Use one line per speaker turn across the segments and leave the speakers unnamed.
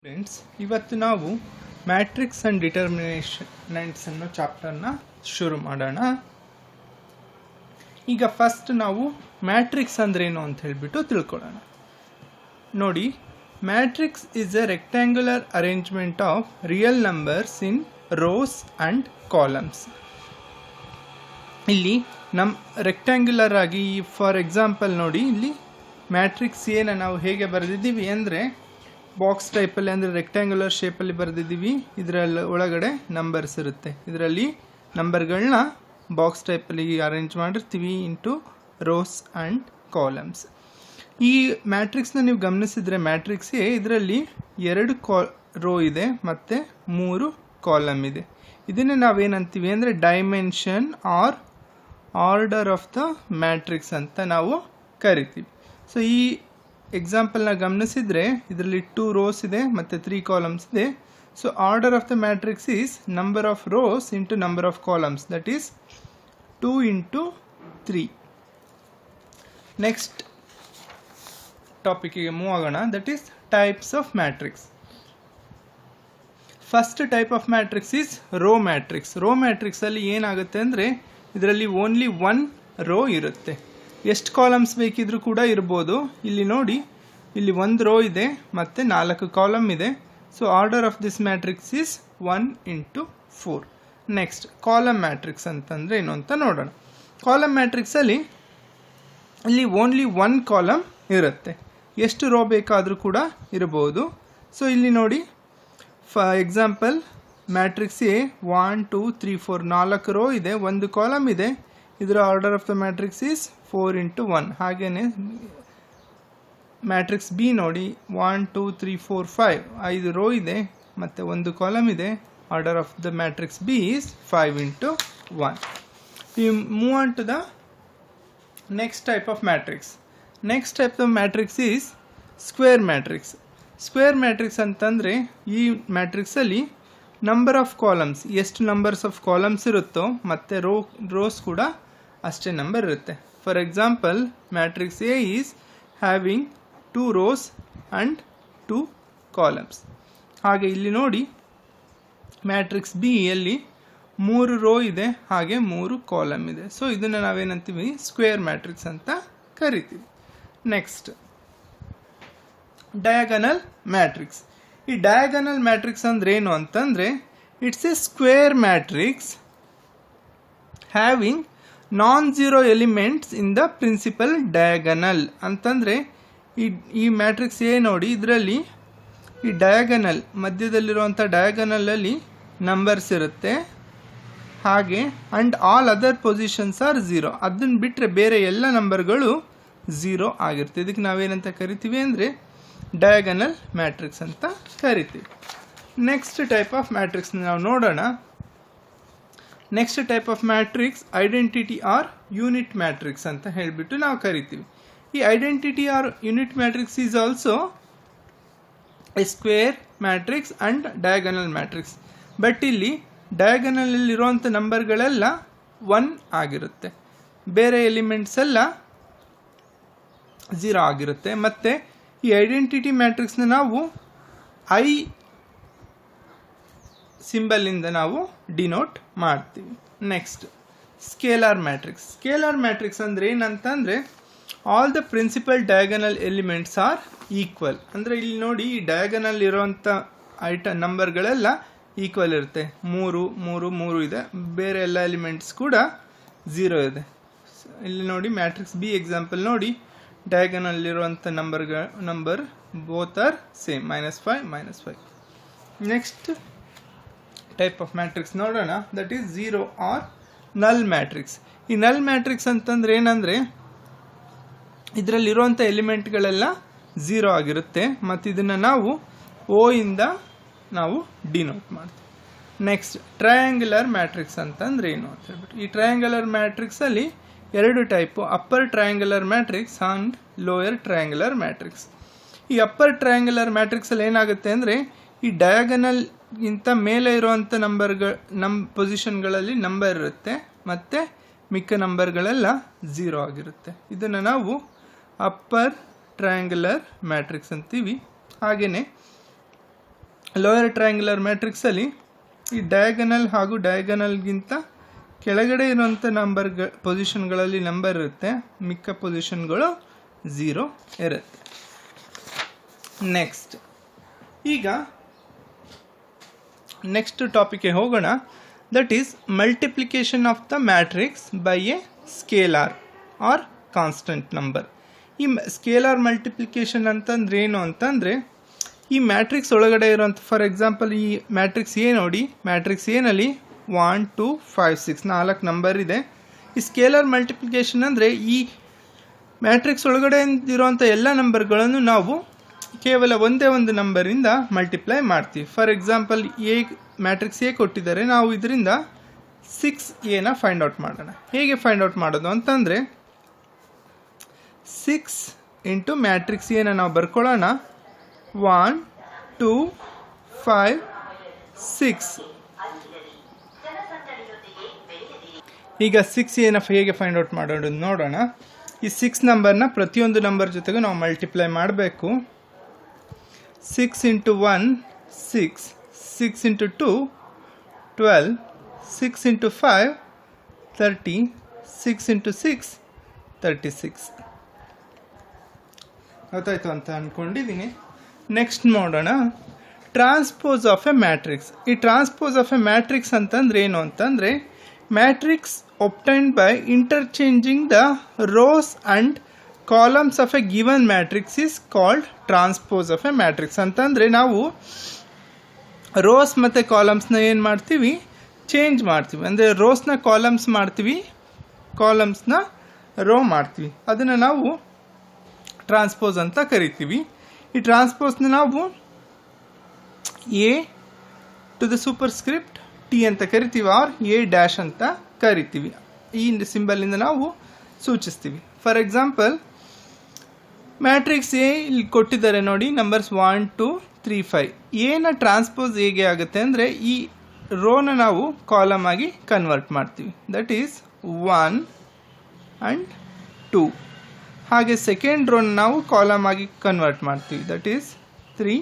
Friends, ಇವತ್ತು ನಾವು matrix and determinants ಅನ್ನೋ ಚಾಪ್ಟರ್ನ ಶುರು ಮಾಡೋಣ. ಈಗ ಫಸ್ಟ್ ನಾವು ಮ್ಯಾಟ್ರಿಕ್ಸ್ ಅಂದ್ರೇನು ಅಂತ ಹೇಳಿಬಿಟ್ಟು ತಿಳ್ಕೊಳ್ಳೋಣ. ನೋಡಿ, matrix is A rectangular arrangement of real numbers in rows and columns. ಇಲ್ಲಿ ರೆಕ್ಟ್ಯಾಂಗ್ಯುಲರ್ ಆಗಿ, ಫಾರ್ ಎಕ್ಸಾಂಪಲ್ ನೋಡಿ, ಇಲ್ಲಿ ಮ್ಯಾಟ್ರಿಕ್ಸ್ ಏನ ನಾವು ಹೇಗೆ ಬರೆದಿದ್ದೀವಿ ಅಂದರೆ ಬಾಕ್ಸ್ ಟೈಪಲ್ಲಿ, ಅಂದರೆ ರೆಕ್ಟ್ಯಾಂಗ್ಯುಲರ್ ಶೇಪಲ್ಲಿ ಬರೆದಿದ್ದೀವಿ. ಇದರಲ್ಲಿ ಒಳಗಡೆ ನಂಬರ್ಸ್ ಇರುತ್ತೆ. ಇದರಲ್ಲಿ ನಂಬರ್ಗಳನ್ನ ಬಾಕ್ಸ್ ಟೈಪಲ್ಲಿ ಅರೇಂಜ್ ಮಾಡಿರ್ತೀವಿ ಇಂಟು ರೋಸ್ ಆ್ಯಂಡ್ ಕಾಲಮ್ಸ್. ಈ ಮ್ಯಾಟ್ರಿಕ್ಸ್ನ ನೀವು ಗಮನಿಸಿದರೆ ಮ್ಯಾಟ್ರಿಕ್ಸ್ ಇದರಲ್ಲಿ 2 ರೋ ಇದೆ ಮತ್ತು 3 ಕಾಲಮ್ ಇದೆ. ಇದನ್ನೇ ನಾವೇನಂತೀವಿ ಅಂದರೆ dimension or order of the matrix ಅಂತ ನಾವು ಕರಿತೀವಿ. ಸೊ ಈ ಎಕ್ಸಾಂಪಲ್ನ ಗಮನಿಸಿದರೆ ಇದರಲ್ಲಿ 2 ರೋಸ್ ಇದೆ ಮತ್ತು 3 ಕಾಲಮ್ಸ್ ಇದೆ. So order of the matrix is number of rows into number of columns, that is 2 into 3. Next ಟಾಪಿಕ್ಗೆ ಮೂವ್ ಆಗೋಣ. That is types of matrix. First type of matrix is row matrix. Row ಮ್ಯಾಟ್ರಿಕ್ಸಲ್ಲಿ ಏನಾಗುತ್ತೆ ಅಂದರೆ ಇದರಲ್ಲಿ only 1 rho ಇರುತ್ತೆ. ಎಷ್ಟು columns ಬೇಕಿದ್ರೂ ಕೂಡ ಇರ್ಬೋದು. ಇಲ್ಲಿ ನೋಡಿ, ಇಲ್ಲಿ 1 ರೋ ಇದೆ ಮತ್ತು 4 ಕಾಲಮ್ ಇದೆ. So order of this matrix is 1 into 4. Next column matrix ಅಂತಂದರೆ ಏನು ಅಂತ ನೋಡೋಣ. ಕಾಲಮ್ ಮ್ಯಾಟ್ರಿಕ್ಸಲ್ಲಿ ಇಲ್ಲಿ ಓನ್ಲಿ 1 ಕಾಲಮ್ ಇರುತ್ತೆ. ಎಷ್ಟು ರೋ ಬೇಕಾದರೂ ಕೂಡ ಇರ್ಬೋದು. ಸೊ ಇಲ್ಲಿ ನೋಡಿ, ಎಕ್ಸಾಂಪಲ್ ಮ್ಯಾಟ್ರಿಕ್ಸ್ ಎ 1 2 3 4 4 ರೋ ಇದೆ, 1 ಕಾಲಮ್ ಇದೆ. ಇದರ order of the matrix is 4 into 1. ಹಾಗೆಯೇ ಮ್ಯಾಟ್ರಿಕ್ಸ್ ಬಿ ನೋಡಿ, 1 2 3 4 5 ರೋ ಇದೆ ಮತ್ತು 1 ಕಾಲಮ್ ಇದೆ. Order of the matrix B is 5 into 1. We move on to the next type of matrix. Next type of matrix is square matrix. Square matrix ಅಂತಂದರೆ ಈ ಮ್ಯಾಟ್ರಿಕ್ಸಲ್ಲಿ number of columns, ಎಷ್ಟು numbers of columns ಇರುತ್ತೋ ಮತ್ತು rose ಕೂಡ ಅಷ್ಟೇ number ಇರುತ್ತೆ. For example matrix A is having 2 rose and 2 columns. ಹಾಗೆ ಇಲ್ಲಿ ನೋಡಿ, ಮ್ಯಾಟ್ರಿಕ್ಸ್ ಬಿ ಯಲ್ಲಿ 3 ರೋ ಇದೆ ಹಾಗೆ 3 ಕಾಲಮ್ ಇದೆ. ಸೊ ಇದನ್ನು ನಾವೇನಂತೀವಿ, ಸ್ಕ್ವೇರ್ ಮ್ಯಾಟ್ರಿಕ್ಸ್ ಅಂತ ಕರಿತೀವಿ. Next diagonal matrix. ಈ ಡಯಾಗನಲ್ ಮ್ಯಾಟ್ರಿಕ್ಸ್ ಅಂದ್ರೆ ಏನು ಅಂತಂದರೆ, it's a square matrix having non-zero elements in the principal diagonal. ಅಂತಂದರೆ ಈ ಮ್ಯಾಟ್ರಿಕ್ಸ್ ಎ ನೋಡಿ, ಇದರಲ್ಲಿ ಈ ಡಯಾಗನಲ್ ಮಧ್ಯದಲ್ಲಿರುವಂಥ ಡಯಾಗನಲಲ್ಲಿ ನಂಬರ್ಸ್ ಇರುತ್ತೆ. ಹಾಗೆ and all other positions are 0. ಅದನ್ನು ಬಿಟ್ಟರೆ ಬೇರೆ ಎಲ್ಲ ನಂಬರ್ಗಳು 0 ಆಗಿರುತ್ತೆ. ಇದಕ್ಕೆ ನಾವೇನಂತ ಕರಿತೀವಿ ಅಂದರೆ ಡಯಾಗನಲ್ ಮ್ಯಾಟ್ರಿಕ್ಸ್ ಅಂತ ಕರಿತೀವಿ. ನೆಕ್ಸ್ಟ್ ಟೈಪ್ ಆಫ್ ಮ್ಯಾಟ್ರಿಕ್ಸ್ ನಾವು ನೋಡೋಣ. Next type of matrix identity or unit matrix ಅಂತ ಹೇಳಿಬಿಟ್ಟು ನಾವು ಕರಿತೀವಿ. ಈ identity or unit matrix is also a square matrix and diagonal matrix. But ಇಲ್ಲಿ ಡಯಾಗನಲಲ್ಲಿರುವಂಥ ನಂಬರ್ಗಳೆಲ್ಲ 1 ಆಗಿರುತ್ತೆ, ಬೇರೆ ಎಲಿಮೆಂಟ್ಸ್ ಎಲ್ಲ 0 ಆಗಿರುತ್ತೆ. ಮತ್ತು ಈ ಐಡೆಂಟಿಟಿ ಮ್ಯಾಟ್ರಿಕ್ಸ್ನ ನಾವು ಐ ಸಿಂಬಲಿಂದ ನಾವು ಡಿನೋಟ್ ಮಾಡ್ತೀವಿ. Next scalar matrix. Scalar matrix ಅಂದರೆ ಏನಂತಂದರೆ all the principal diagonal elements are equal. ಅಂದರೆ ಇಲ್ಲಿ ನೋಡಿ, ಈ ಡಯಾಗನಲ್ ಇರೋವಂಥ ನಂಬರ್ಗಳೆಲ್ಲ ಈಕ್ವಲ್ ಇರುತ್ತೆ. 3 3 3 ಇದೆ, ಬೇರೆ ಎಲ್ಲ ಎಲಿಮೆಂಟ್ಸ್ ಕೂಡ 0 ಇದೆ. ಇಲ್ಲಿ ನೋಡಿ ಮ್ಯಾಟ್ರಿಕ್ಸ್ ಬಿ ಎಕ್ಸಾಂಪಲ್ ನೋಡಿ, ಡಯಾಗನಲ್ಲಿರುವಂಥ number both are same, -5 -5. Next type of matrix ನೋಡೋಣ. That is 0 or null matrix. ಈ ನಲ್ ಮ್ಯಾಟ್ರಿಕ್ಸ್ ಅಂತಂದ್ರೆ ಏನಂದರೆ ಇದರಲ್ಲಿರುವಂಥ ಎಲಿಮೆಂಟ್ಗಳೆಲ್ಲ 0 ಆಗಿರುತ್ತೆ ಮತ್ತು ಇದನ್ನು ನಾವು O ಇಂದ ನಾವು ಡಿನೋಟ್ ಮಾಡ್ತೀವಿ. ನೆಕ್ಸ್ಟ್ ಟ್ರಯಾಂಗ್ಯುಲರ್ ಮ್ಯಾಟ್ರಿಕ್ಸ್ ಅಂತಂದ್ರೆ ಏನು ಅಂತ ಹೇಳ್ಬಿಟ್ಟು, ಈ ಟ್ರಯಾಂಗ್ಯುಲರ್ ಮ್ಯಾಟ್ರಿಕ್ಸಲ್ಲಿ 2 type, upper triangular matrix and lower triangular matrix. ಈ ಅಪ್ಪರ್ ಟ್ರಯಾಂಗ್ಯುಲರ್ ಮ್ಯಾಟ್ರಿಕ್ಸಲ್ಲಿ ಏನಾಗುತ್ತೆ ಅಂದರೆ ಈ ಡಯಾಗನಲ್ಗಿಂತ ಮೇಲೆ ಇರುವಂಥ ಪೊಸಿಷನ್ಗಳಲ್ಲಿ ನಂಬರ್ ಇರುತ್ತೆ ಮತ್ತು ಮಿಕ್ಕ ನಂಬರ್ಗಳೆಲ್ಲ 0 ಆಗಿರುತ್ತೆ. ಇದನ್ನು ನಾವು ಅಪ್ಪರ್ ಟ್ರಯಾಂಗ್ಯುಲರ್ ಮ್ಯಾಟ್ರಿಕ್ಸ್ ಅಂತೀವಿ. ಹಾಗೆಯೇ ಲೋಯರ್ ಟ್ರಯಾಂಗ್ಯುಲರ್ ಮ್ಯಾಟ್ರಿಕ್ಸಲ್ಲಿ ಈ ಡಯಾಗನಲ್ ಹಾಗೂ ಡಯಾಗನಲ್ಗಿಂತ ಕೆಳಗಡೆ ಇರುವಂಥ ಪೊಸಿಷನ್ಗಳಲ್ಲಿ ನಂಬರ್ ಇರುತ್ತೆ, ಮಿಕ್ಕ ಪೊಸಿಷನ್ಗಳು 0 ಇರುತ್ತೆ. ಈಗ ನೆಕ್ಸ್ಟ್ ಟಾಪಿಕ್ಗೆ ಹೋಗೋಣ. That is multiplication of the matrix by A scalar R constant number. ಈ ಸ್ಕೇಲಾರ್ ಮಲ್ಟಿಪ್ಲಿಕೇಶನ್ ಅಂತಂದ್ರೆ ಏನು ಅಂತಂದರೆ, ಈ ಮ್ಯಾಟ್ರಿಕ್ಸ್ ಒಳಗಡೆ ಇರೋಂಥ, ಫಾರ್ ಎಕ್ಸಾಂಪಲ್ ಈ ಮ್ಯಾಟ್ರಿಕ್ಸ್ ಎ ನೋಡಿ, ಮ್ಯಾಟ್ರಿಕ್ಸ್ ಎನಲ್ಲಿ 1 2 5 6 4 ನಂಬರ್ ಇದೆ. ಈ ಸ್ಕೇಲಾರ್ ಮಲ್ಟಿಪ್ಲಿಕೇಶನ್ ಅಂದರೆ ಈ ಮ್ಯಾಟ್ರಿಕ್ಸ್ ಒಳಗಡೆ ಇರುವಂಥ ಎಲ್ಲ ನಂಬರ್ಗಳನ್ನು ನಾವು ಕೇವಲ ಒಂದೇ ಒಂದು ನಂಬರಿಂದ ಮಲ್ಟಿಪ್ಲೈ ಮಾಡ್ತೀವಿ. ಫಾರ್ ಎಕ್ಸಾಂಪಲ್ ಮ್ಯಾಟ್ರಿಕ್ಸ್ ಎ ಕೊಟ್ಟಿದ್ದಾರೆ, ನಾವು ಇದರಿಂದ 6a ಫೈಂಡ್ ಔಟ್ ಮಾಡೋಣ. ಹೇಗೆ ಫೈಂಡ್ ಔಟ್ ಮಾಡೋದು ಅಂತಂದರೆ, 6 ಇಂಟು ಮ್ಯಾಟ್ರಿಕ್ಸ್ ಎನ ನಾವು ಬರ್ಕೊಳ್ಳೋಣ. 1 2 5 6. ಈಗ 6a ಹೇಗೆ ಫೈಂಡ್ ಔಟ್ ಮಾಡೋದು ನೋಡೋಣ. ಈ 6 ನಂಬರ್ನ ಪ್ರತಿಯೊಂದು ನಂಬರ್ ಜೊತೆಗೂ ನಾವು ಮಲ್ಟಿಪ್ಲೈ ಮಾಡಬೇಕು. 6 ಇಂಟು 1 6, 6 ಇಂಟು 2 12, 6 ಇಂಟು 5 30, 6 ಇಂಟು 6 36. ಗೊತ್ತಾಯ್ತು ಅಂತ ಅಂದ್ಕೊಂಡಿದ್ದೀನಿ. ನೆಕ್ಸ್ಟ್ ನೋಡೋಣ, ಟ್ರಾನ್ಸ್ಪೋಸ್ ಆಫ್ ಎ ಮ್ಯಾಟ್ರಿಕ್ಸ್. ಈ ಟ್ರಾನ್ಸ್ಪೋಸ್ ಆಫ್ ಎ ಮ್ಯಾಟ್ರಿಕ್ಸ್ ಅಂತಂದ್ರೆ ಏನು ಅಂತಂದರೆ, matrix obtained by interchanging the rows and columns of a given matrix is called transpose of a matrix. ಅಂತಂದರೆ ನಾವು ರೋಸ್ ಮತ್ತು ಕಾಲಮ್ಸ್ನ ಏನು ಮಾಡ್ತೀವಿ, ಚೇಂಜ್ ಮಾಡ್ತೀವಿ. ಅಂದರೆ ರೋಸ್ನ ಕಾಲಮ್ಸ್ ಮಾಡ್ತೀವಿ, ಕಾಲಮ್ಸ್ನ ರೋ ಮಾಡ್ತೀವಿ. ಅದನ್ನು ನಾವು ಟ್ರಾನ್ಸ್ಪೋಸ್ ಅಂತ ಕರಿತೀವಿ. ಈ ಟ್ರಾನ್ಸ್ಪೋಸ್ನ ನಾವು A to the superscript T ಅಂತ ಕರಿತೀವಿ, ಆರ್ ಎ ಡ್ಯಾಶ್ ಅಂತ ಕರಿತೀವಿ. ಈ ಸಿಂಬಲಿಂದ ನಾವು ಸೂಚಿಸ್ತೀವಿ. ಫಾರ್ ಎಕ್ಸಾಂಪಲ್ ಮ್ಯಾಟ್ರಿಕ್ಸ್ ಎ ಇಲ್ಲಿ ಕೊಟ್ಟಿದ್ದಾರೆ ನೋಡಿ, ನಂಬರ್ಸ್ 1 2 3 5. ಎನ ಟ್ರಾನ್ಸ್ಪೋಸ್ ಹೇಗೆ ಆಗುತ್ತೆ ಅಂದರೆ, ಈ ರೋನ ನಾವು ಕಾಲಮ್ ಆಗಿ ಕನ್ವರ್ಟ್ ಮಾಡ್ತೀವಿ. That is 1 and 2. ಹಾಗೆ ಸೆಕೆಂಡ್ ರೋನ ನಾವು ಕಾಲಮ್ ಆಗಿ ಕನ್ವರ್ಟ್ ಮಾಡ್ತೀವಿ. That is 3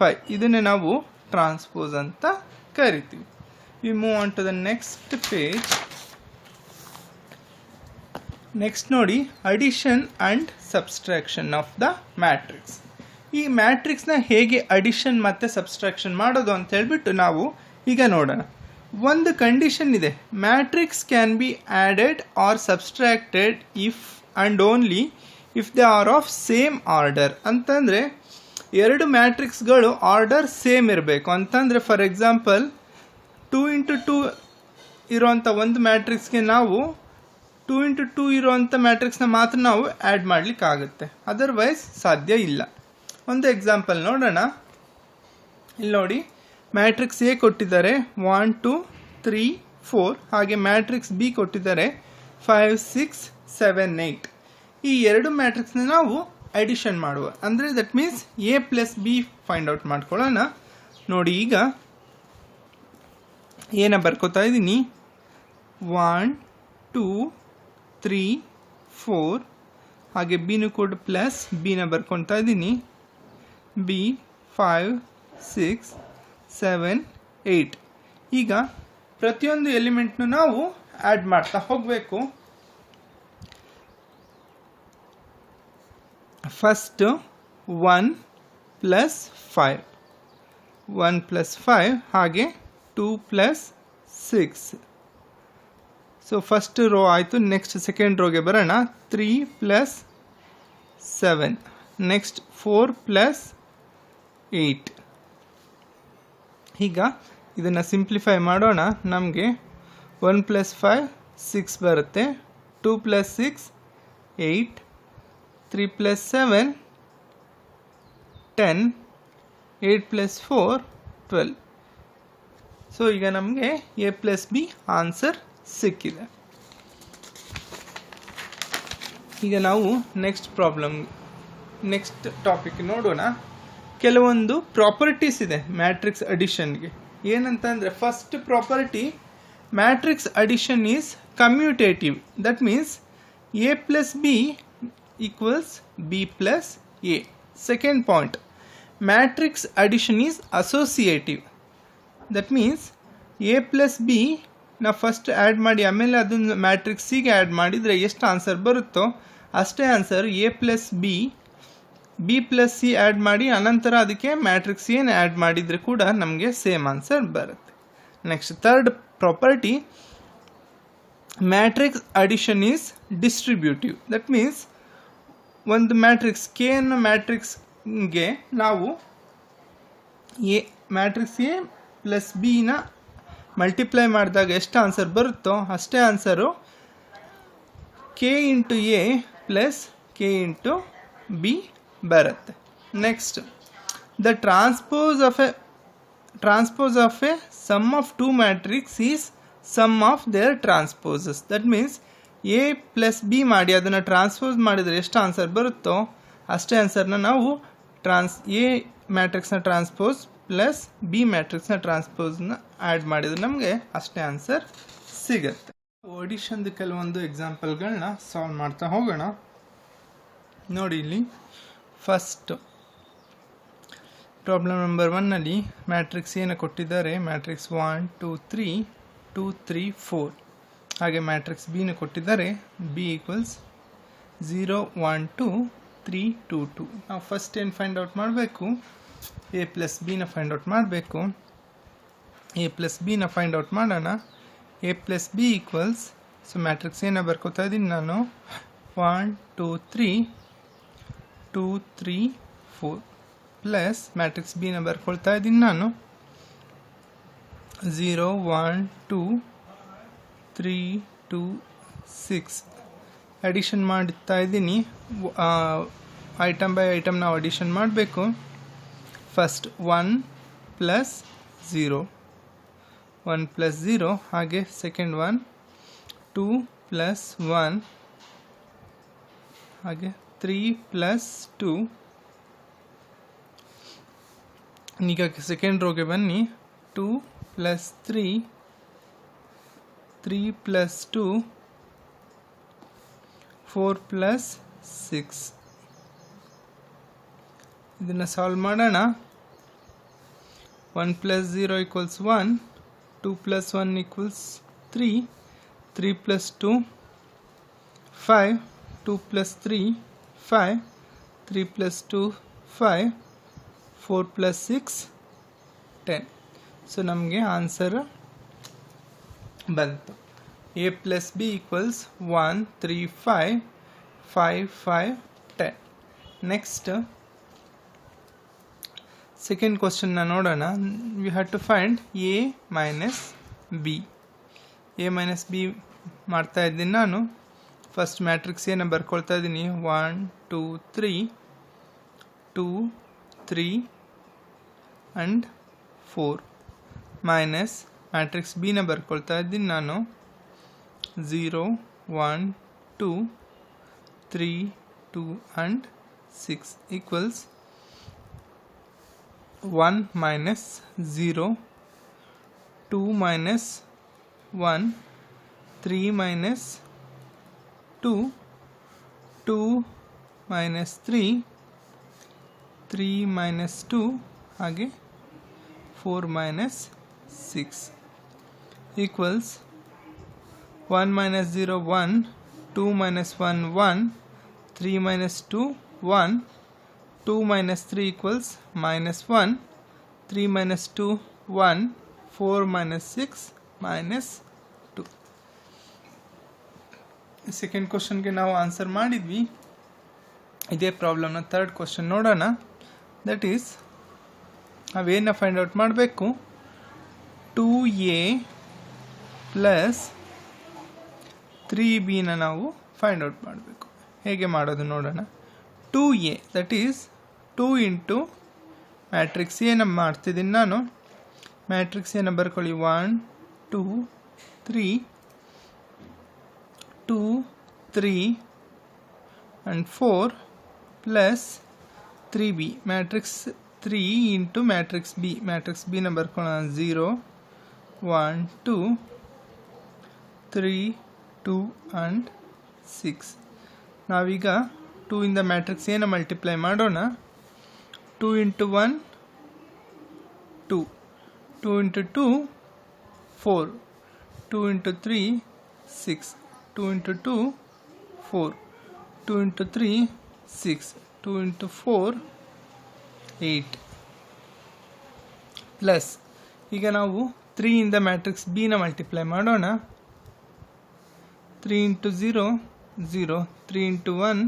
5. ಇದನ್ನೇ ನಾವು ಟ್ರಾನ್ಸ್ಪೋಸ್ ಅಂತ ಕರಿತೀವಿ. We move on to the next page. Next ನೋಡಿ, addition and subtraction of the matrix. ಈ ಮ್ಯಾಟ್ರಿಕ್ಸ್ನ ಹೇಗೆ ಅಡಿಷನ್ ಮತ್ತು ಸಬ್ಸ್ಟ್ರಾಕ್ಷನ್ ಮಾಡೋದು ಅಂತ ಹೇಳ್ಬಿಟ್ಟು ನಾವು ಈಗ ನೋಡೋಣ. ಒಂದು ಕಂಡೀಷನ್ ಇದೆ, matrix can be added or subtracted if and only if they are of same order. ಅಂತಂದರೆ ಎರಡು ಮ್ಯಾಟ್ರಿಕ್ಸ್ಗಳು ಆರ್ಡರ್ ಸೇಮ್ ಇರಬೇಕು. ಅಂತಂದರೆ ಫಾರ್ ಎಕ್ಸಾಂಪಲ್ 2 ಇಂಟು 2 ಇರೋವಂಥ ಒಂದು ಮ್ಯಾಟ್ರಿಕ್ಸ್ಗೆ ನಾವು 2 ಇಂಟು 2 ಇರೋವಂಥ ಮ್ಯಾಟ್ರಿಕ್ಸ್ನ ಮಾತ್ರ ನಾವು ಆ್ಯಡ್ ಮಾಡಲಿಕ್ಕಾಗುತ್ತೆ, ಅದರ್ವೈಸ್ ಸಾಧ್ಯ ಇಲ್ಲ. ಒಂದು ಎಕ್ಸಾಂಪಲ್ ನೋಡೋಣ. ಇಲ್ಲಿ ನೋಡಿ, ಮ್ಯಾಟ್ರಿಕ್ಸ್ ಎ ಕೊಟ್ಟಿದ್ದಾರೆ 1 2 3 4, ಹಾಗೆ ಮ್ಯಾಟ್ರಿಕ್ಸ್ ಬಿ ಕೊಟ್ಟಿದ್ದಾರೆ 5 6 7 8. ಈ ಎರಡು ಮ್ಯಾಟ್ರಿಕ್ಸ್ನ ನಾವು ಅಡಿಷನ್ ಮಾಡುವ, ಅಂದರೆ that means A plus B find out ಮಾಡ್ಕೊಳ್ಳೋಣ. ನೋಡಿ, ಈಗ ಏನ ಬರ್ಕೋತಾ ಇದ್ದೀನಿ, 1 2 3 4, ಹಾಗೆ ಬಿನೂ ಕೂಡ ಪ್ಲಸ್ ಬಿನ ಬರ್ಕೊತಾ ಇದ್ದೀನಿ, ಬಿ 5 6 7 8. ಈಗ ಪ್ರತಿಯೊಂದು ಎಲಿಮೆಂಟ್ನು ನಾವು ಆ್ಯಡ್ ಮಾಡ್ತಾ ಹೋಗಬೇಕು. ಫಸ್ಟ್ 1 ಪ್ಲಸ್ 5, 1 ಪ್ಲಸ್ 5, ಹಾಗೆ 2 ಪ್ಲಸ್ 6. ಸೊ ಫಸ್ಟ್ ರೋ ಆಯಿತು. ನೆಕ್ಸ್ಟ್ ಸೆಕೆಂಡ್ ರೋಗೆ ಬರೋಣ. 3 ಪ್ಲಸ್ 7, ನೆಕ್ಸ್ಟ್ 4 ಪ್ಲಸ್ 8. ಈಗ ಇದನ್ನು ಸಿಂಪ್ಲಿಫೈ ಮಾಡೋಣ. ನಮಗೆ 1 ಪ್ಲಸ್ 5 6 ಬರುತ್ತೆ, 2 ಪ್ಲಸ್ 6 8, 3 ಪ್ಲಸ್ 7 10, 8 ಪ್ಲಸ್ 4 12. ಸೊ ಈಗ ನಮಗೆ ಎ ಪ್ಲಸ್ ಬಿ ಆನ್ಸರ್ ಸಿಕ್ಕಿದೆ. ಈಗ ನಾವು ನೆಕ್ಸ್ಟ್ ಟಾಪಿಕ್ ನೋಡೋಣ. ಕೆಲವೊಂದು ಪ್ರಾಪರ್ಟೀಸ್ ಇದೆ ಮ್ಯಾಟ್ರಿಕ್ಸ್ ಅಡಿಷನ್ಗೆ. ಏನಂತಂದರೆ, first property, matrix addition is commutative. That means A plus B equals B plus A. Second point, matrix addition is associative. That means A plus B ನಾವು first add ಮಾಡಿ ಆಮೇಲೆ ಅದನ್ನು matrix ಸಿಗೆ add ಮಾಡಿದರೆ ಎಷ್ಟು answer ಬರುತ್ತೋ ಅಷ್ಟೇ answer A plus B plus C add ಮಾಡಿ ಅನಂತರ ಅದಕ್ಕೆ ಮ್ಯಾಟ್ರಿಕ್ಸ್ ಏನು ಆ್ಯಡ್ ಮಾಡಿದರೆ ಕೂಡ ನಮಗೆ ಸೇಮ್ ಆನ್ಸರ್ ಬರುತ್ತೆ. Next third property, matrix addition is distributive. That means ಒಂದು ಮ್ಯಾಟ್ರಿಕ್ಸ್ ಕೆ ಅನ್ನೋ ಮ್ಯಾಟ್ರಿಕ್ಸ್ಗೆ ನಾವು ಮ್ಯಾಟ್ರಿಕ್ಸ್ ಎ ಪ್ಲಸ್ ಬಿನ ಮಲ್ಟಿಪ್ಲೈ ಮಾಡಿದಾಗ ಎಷ್ಟು ಆನ್ಸರ್ ಬರುತ್ತೋ ಅಷ್ಟೇ answer K into A plus K into B ಬರುತ್ತೆ. Next, the transpose of a sum of two matrix is sum of there ಟ್ರಾನ್ಸ್ಪೋಸಸ್. That means A plus B ಮಾಡಿ ಅದನ್ನು transpose ಮಾಡಿದರೆ ಎಷ್ಟು ಆನ್ಸರ್ ಬರುತ್ತೋ ಅಷ್ಟೇ ಆನ್ಸರ್ನ ನಾವು ಎ ಮ್ಯಾಟ್ರಿಕ್ಸ್ನ ಟ್ರಾನ್ಸ್ಪೋಸ್ ಪ್ಲಸ್ ಬಿ ಮ್ಯಾಟ್ರಿಕ್ಸ್ನ ಟ್ರಾನ್ಸ್ಪೋಸ್ನ ಆ್ಯಡ್ ಮಾಡಿದರೆ ನಮಗೆ ಅಷ್ಟೇ ಆನ್ಸರ್ ಸಿಗುತ್ತೆ. ಅಡಿಷನ್ದು ಕೆಲವೊಂದು ಎಕ್ಸಾಂಪಲ್ಗಳನ್ನ ಸಾಲ್ವ್ ಮಾಡ್ತಾ ಹೋಗೋಣ. ನೋಡಿ, ಇಲ್ಲಿ ಫಸ್ಟ್ ಪ್ರಾಬ್ಲಮ್ ನಂಬರ್ 1ನಲ್ಲಿ ಮ್ಯಾಟ್ರಿಕ್ಸ್ ಏನು ಕೊಟ್ಟಿದ್ದಾರೆ, ಮ್ಯಾಟ್ರಿಕ್ಸ್ 1 2 3 2 3 4. ಹಾಗೆ ಮ್ಯಾಟ್ರಿಕ್ಸ್ ಬಿನ ಕೊಟ್ಟಿದ್ದಾರೆ, ಬಿ ಈಕ್ವಲ್ಸ್ 0 1 2 3 2 2. ನಾವು ಫಸ್ಟ್ ಏನು ಫೈಂಡ್ ಔಟ್ ಮಾಡಬೇಕು, ಎ ಪ್ಲಸ್ ಬಿನ ಫೈಂಡ್ ಔಟ್ ಮಾಡಬೇಕು. ಎ ಪ್ಲಸ್ ಬಿನ ಫೈಂಡ್ ಔಟ್ ಮಾಡೋಣ. A plus B equals, so matrix ಏನ ಬರ್ಕೋತಾ ಇದ್ದೀನಿ ನಾನು, 1 2 3 2 3 4 ಪ್ಲಸ್ ಮ್ಯಾಟ್ರಿಕ್ಸ್ ಬಿನ ಬರ್ಕೊಳ್ತಾ ಇದ್ದೀನಿ ನಾನು 0 1 2 3 2 6. ಅಡಿಷನ್ ಮಾಡ್ತಾ ಇದ್ದೀನಿ, ಐಟಮ್ ಬೈ ಐಟಮ್ ನಾವು ಅಡಿಷನ್ ಮಾಡಬೇಕು. ಫಸ್ಟ್ 1 ಪ್ಲಸ್ 0 1 ಪ್ಲಸ್ 0, ಹಾಗೆ ಸೆಕೆಂಡ್ 1 2 ಪ್ಲಸ್ 1, ಹಾಗೆ 3 ಪ್ಲಸ್ 2. ಈಗ ಸೆಕೆಂಡ್ ರೋಗೆ ಬನ್ನಿ, 2 ಪ್ಲಸ್ 3 3 ಪ್ಲಸ್ 2 4 ಪ್ಲಸ್ 6. ಇದನ್ನು ಸಾಲ್ವ್ ಮಾಡೋಣ. 1 plus 0 equals 1, 2 plus 1 equals 3, 3 plus 2 5, 2 plus 3 5, 3 plus 2 5, 4 plus 6 10. So ನಮಗೆ ಆನ್ಸರ್ ಬಂತು. A plus B equals 1 3 5 5 5 10. Next second ಕ್ವಶನ್ನ ನೋಡೋಣ. We have to find A minus B. A minus B ಮಾಡ್ತಾ ಇದ್ದೀನಿ ನಾನು. ಫಸ್ಟ್ ಮ್ಯಾಟ್ರಿಕ್ಸ್ ಏನ ಬರ್ಕೊಳ್ತಾ ಇದ್ದೀನಿ, 1 2 3 2 3 ಆ್ಯಂಡ್ 4 ಮೈನಸ್ ಮ್ಯಾಟ್ರಿಕ್ಸ್ ಬಿನ ಬರ್ಕೊಳ್ತಾ ಇದ್ದೀನಿ ನಾನು 0 1 2 3 2 and 6 equals 1 minus 0, 2 minus 1, 3 minus 2, 2 minus 3, 3 minus 2, ಹಾಗೆ 4 minus 6 equals 1 minus 0 1, 2 minus 1 1, 3 minus 2 1, 2 minus 3 equals minus 1, 3 minus 2 1, 4 minus 6 minus 2. Second ಕ್ವಶನ್ಗೆ ನಾವು ಆನ್ಸರ್ ಮಾಡಿದ್ವಿ. ಇದೇ ಪ್ರಾಬ್ಲಮ್ನ ಥರ್ಡ್ ಕ್ವಶನ್ ನೋಡೋಣ. ದಟ್ ಈಸ್ ನಾವೇನ ಫೈಂಡ್ ಔಟ್ ಮಾಡಬೇಕು, 2a ಪ್ಲಸ್ 3bನ ನಾವು ಫೈಂಡ್ ಔಟ್ ಮಾಡಬೇಕು. ಹೇಗೆ ಮಾಡೋದು ನೋಡೋಣ. 2a that is 2 into matrix ಏನ ಮಾಡ್ತಿದ್ದೀನಿ ನಾನು, ಮ್ಯಾಟ್ರಿಕ್ಸ್ ಏನ ಬರ್ಕೊಳ್ಳಿ 1 2 3 2 3 and 4 plus 3b, matrix 3 into matrix ಬಿನ ಬರ್ಕೊಳ್ಳೋಣ 0 1 2 3 2 ಆ್ಯಂಡ್ 6. ನಾವೀಗ 2 ಇಂದ ಮ್ಯಾಟ್ರಿಕ್ಸ್ ಏನ ಮಲ್ಟಿಪ್ಲೈ ಮಾಡೋಣ. 2 into 1 2, 2 into 2 4, 2 into 3 6, 2 into 2 4, 2 into 3 6, 2 into 4 8 plus ಈಗ ನಾವು 3 ಇಂದ ಮ್ಯಾಟ್ರಿಕ್ಸ್ ಬಿ ನ ಮಲ್ಟಿಪ್ಲೈ ಮಾಡೋಣ. 3 into 0 0, 3 into 1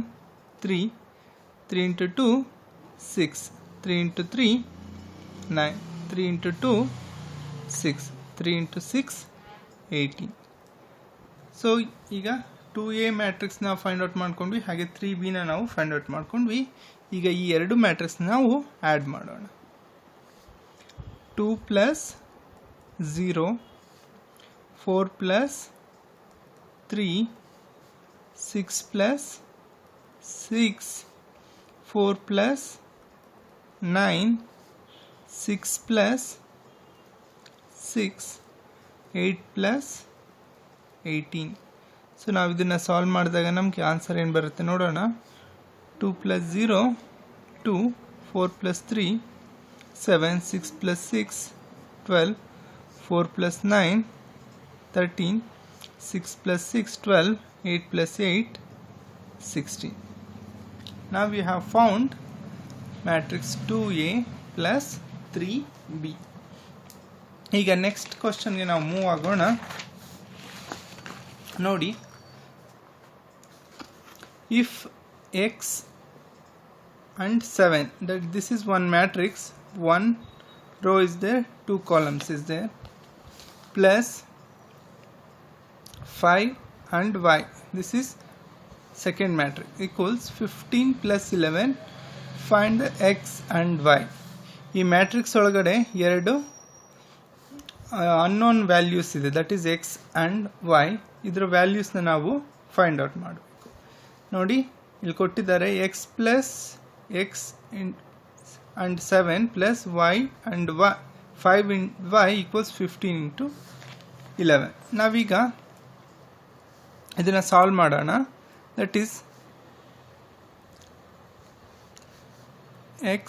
3, 3 into 2 6, 3 into 3 9, 3 into 2 6, 3 into 6 18. So ಈಗ 2a ಮ್ಯಾಟ್ರಿಕ್ಸ್ ನಾವು ಫೈಂಡ್ ಔಟ್ ಮಾಡ್ಕೊಂಡ್ವಿ, ಹಾಗೆ 3b ನ ನಾವು ಫೈಂಡ್ ಔಟ್ ಮಾಡ್ಕೊಂಡ್ವಿ. ಈಗ ಈ ಎರಡು ಮ್ಯಾಟ್ರಿಕ್ಸ್ ನಾವು ಆ್ಯಡ್ ಮಾಡೋಣ. 2 plus 0, 4 plus 3, 6 plus 6, 4 plus 9, 6 plus 6, 8 plus 18. So ನಾವು ಇದನ್ನು ಸಾಲ್ವ್ ಮಾಡಿದಾಗ ನಮಗೆ ಆನ್ಸರ್ ಏನು ಬರುತ್ತೆ ನೋಡೋಣ. 2 plus 0 2, 4 plus 3 7, 6 plus 6 12, 4 plus 9 13, 6 plus 6 12, 8 plus 8 16. Now we have found matrix 2a plus 3b. ಈಗ ನೆಕ್ಸ್ಟ್ ಕ್ವಶನ್ಗೆ ನಾವು ಮೂವ್ ಆಗೋಣ. ನೋಡಿ, if x and 7, that this is one matrix, one row is there, two columns is there, plus 5 and y, this is second matrix, equals 15 plus 11, find the x and y. ಈ matrix ಒಳಗಡೆ ಎರಡು unknown values ಇದೆ, that is x and y. ಇದರ ವ್ಯಾಲ್ಯೂಸ್ನ ನಾವು find out ಮಾಡಬೇಕು. ನೋಡಿ, ಇಲ್ಲಿ ಕೊಟ್ಟಿದ್ದಾರೆ x plus x and 7 plus y and y 5 in y equals 15 into 11. ನಾವೀಗ ಇದನ್ನು ಸಾಲ್ವ್ ಮಾಡೋಣ. That is x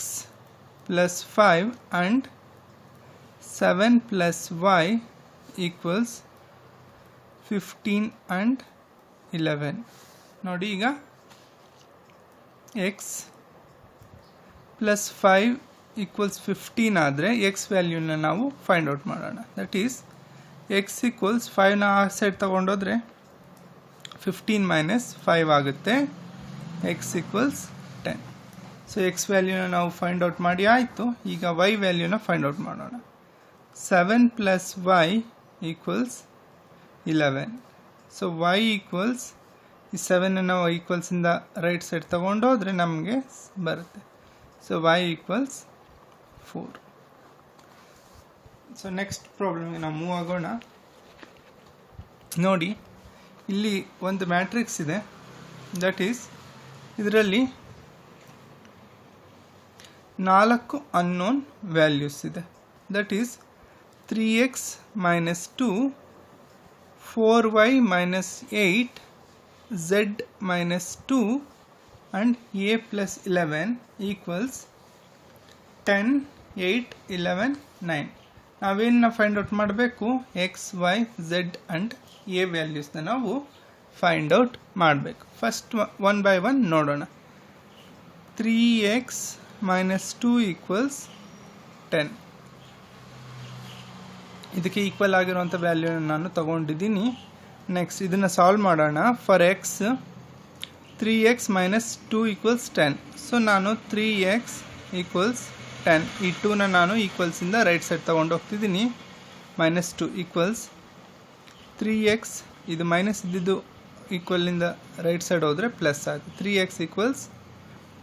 plus 5 and 7 plus y equals 15 and 11. ನೋಡಿ, ಈಗ x ಪ್ಲಸ್ 5 ಈಕ್ವಲ್ಸ್ 15 ಆದರೆ ಎಕ್ಸ್ ವ್ಯಾಲ್ಯೂನ ನಾವು ಫೈಂಡ್ ಔಟ್ ಮಾಡೋಣ. ದಟ್ ಈಸ್ ಎಕ್ಸ್ ಈಕ್ವಲ್ಸ್ 5ನ ಆ side ತೊಗೊಂಡೋದ್ರೆ 15 minus 5 ಆಗುತ್ತೆ, ಎಕ್ಸ್ ಈಕ್ವಲ್ಸ್ 10. ಸೊ ಎಕ್ಸ್ ವ್ಯಾಲ್ಯೂನ ನಾವು ಫೈಂಡ್ ಔಟ್ ಮಾಡಿ ಆಯಿತು. ಈಗ ವೈ ವ್ಯಾಲ್ಯೂನ ಫೈಂಡ್ ಔಟ್ ಮಾಡೋಣ. 7 plus y equals 11. So y equals ಈ 7 ನಾವು ಈಕ್ವಲ್ಸಿಂದ ರೈಟ್ ಸೈಡ್ ತೊಗೊಂಡೋದ್ರೆ ನಮಗೆ ಬರುತ್ತೆ. So y equals 4. So next problem ನಾವು ಮೂವ್ ಆಗೋಣ. ನೋಡಿ, ಇಲ್ಲಿ ಒಂದು ಮ್ಯಾಟ್ರಿಕ್ಸ್ ಇದೆ, ದಟ್ ಈಸ್ ಇದರಲ್ಲಿ 4 ಅನ್ನೋನ್ ವ್ಯಾಲ್ಯೂಸ್ ಇದೆ. That is 3x minus 2, 4y minus 8, z minus 2 and a plus 11 equals 10, 8, 11, 9. ನಾವೇನು ಫೈಂಡ್ ಔಟ್ ಮಾಡಬೇಕು? X, Y, Z and A ವ್ಯಾಲ್ಯೂಸ್ನ ನಾವು ಫೈಂಡ್ ಔಟ್ ಮಾಡಬೇಕು. ಫಸ್ಟ್ ಒನ್ ಬೈ ಒನ್ ನೋಡೋಣ. 3x minus 2 equals 10. ಇದಕ್ಕೆ equal ಆಗಿರುವಂಥ ವ್ಯಾಲ್ಯೂನ ನಾನು ತಗೊಂಡಿದ್ದೀನಿ. ನೆಕ್ಸ್ಟ್ ಇದನ್ನು ಸಾಲ್ವ್ ಮಾಡೋಣ. For X 3x minus 2 equals 10. So ನಾನು 3x equals 10. ಈ 2ನ ನಾನು ಈಕ್ವಲ್ಸಿಂದ ರೈಟ್ ಸೈಡ್ ತೊಗೊಂಡು ಹೋಗ್ತಿದ್ದೀನಿ. minus 2 equals 3x, ಇದು ಮೈನಸ್ ಇದ್ದಿದ್ದು ಈಕ್ವಲಿಂದ ರೈಟ್ ಸೈಡ್ ಹೋದರೆ ಪ್ಲಸ್ ಆಗುತ್ತೆ. 3x equals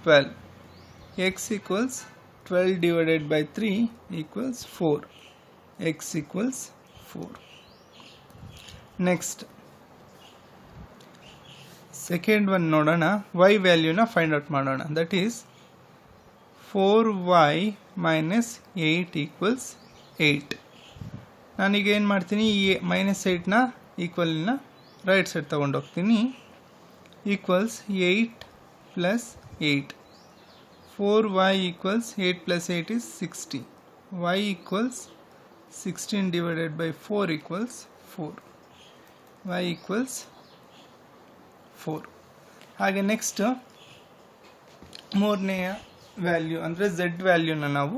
12. x equals 12 divided by 3 equals 4. x equals 4. Next second one ನೋಡೋಣ. y ವ್ಯಾಲ್ಯೂನ ಫೈಂಡ್ ಔಟ್ ಮಾಡೋಣ. That is 4y minus 8 equals 8. ನಾನೀಗ ಏನು ಮಾಡ್ತೀನಿ, ಈ ಮೈನಸ್ 8ನ ಈಕ್ವಲ್ನ ರೈಟ್ ಸೈಡ್ ತೊಗೊಂಡು ಹೋಗ್ತೀನಿ. Equals 8 plus 8, 4y equals 8 plus 8 is 16. Y equals 16 divided by 4 equals 4. Y equals 4. ಹಾಗೆ next ಮೂರನೆಯ ವ್ಯಾಲ್ಯೂ ಅಂದರೆ z ವ್ಯಾಲ್ಯೂನ ನಾವು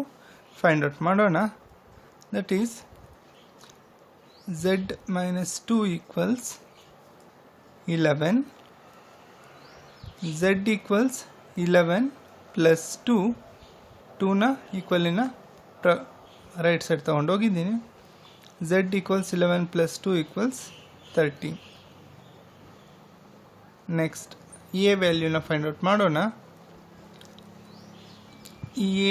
ಫೈಂಡ್ ಔಟ್ ಮಾಡೋಣ. That is z minus 2 equals 11. Z equals 11 plus 2. 2ನ ಈಕ್ವಲಿನ ರೈಟ್ ಸೈಡ್ ತೊಗೊಂಡೋಗಿದ್ದೀನಿ. Z equals 11 plus 2 equals 13. Next a ವ್ಯಾಲ್ಯೂನ find out ಮಾಡೋಣ.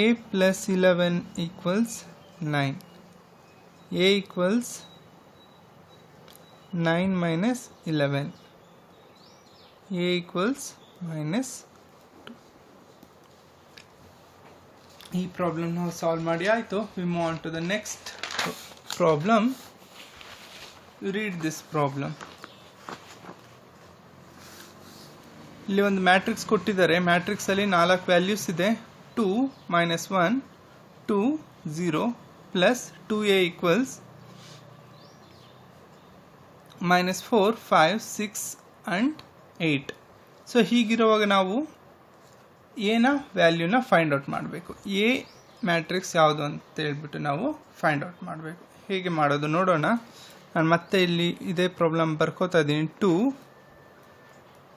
a plus 11 equals 9. a equals 9 minus 11. a equals minus 2. ಈ problem ನಾವು solve ಮಾಡಿ ಆಯಿತು. We move on to the next problem. Read this problem. ಇಲ್ಲಿ ಒಂದು matrix ಕೊಟ್ಟಿದ್ದಾರೆ. ಮ್ಯಾಟ್ರಿಕ್ಸಲ್ಲಿ 4 ವ್ಯಾಲ್ಯೂಸ್ ಇದೆ. 2 minus 1 2 0 plus 2a equals minus 4 5 6 and 8. So ಹೀಗಿರುವಾಗ ನಾವು ಎನ ವ್ಯಾಲ್ಯೂನ ಫೈಂಡ್ ಔಟ್ ಮಾಡಬೇಕು. ಎ ಮ್ಯಾಟ್ರಿಕ್ಸ್ ಯಾವುದು ಅಂತ ಹೇಳ್ಬಿಟ್ಟು ನಾವು ಫೈಂಡ್ ಔಟ್ ಮಾಡಬೇಕು. ಹೇಗೆ ಮಾಡೋದು ನೋಡೋಣ. ನಾನು ಮತ್ತೆ ಇಲ್ಲಿ ಇದೇ ಪ್ರಾಬ್ಲಮ್ ಬರ್ಕೋತಾ ಇದ್ದೀನಿ. 2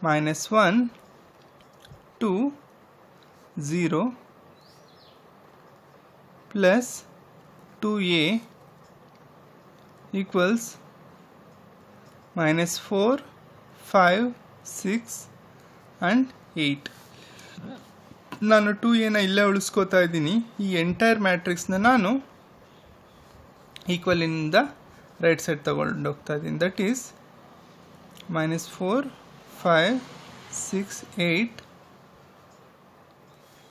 minus 1 2 0 plus 2a equals minus 4 5 6 and 8. ನಾನು 2a ಇಲ್ಲೇ ಉಳಿಸ್ಕೋತಾ ಇದ್ದೀನಿ. ಈ ಎಂಟೈರ್ ಮ್ಯಾಟ್ರಿಕ್ಸ್ನ ನಾನು ಈಕ್ವಲಿಂದ ರೈಟ್ ಸೈಡ್ ತಗೊಂಡು ಹೋಗ್ತಾ ಇದ್ದೀನಿ. That is minus 4 5 6 8.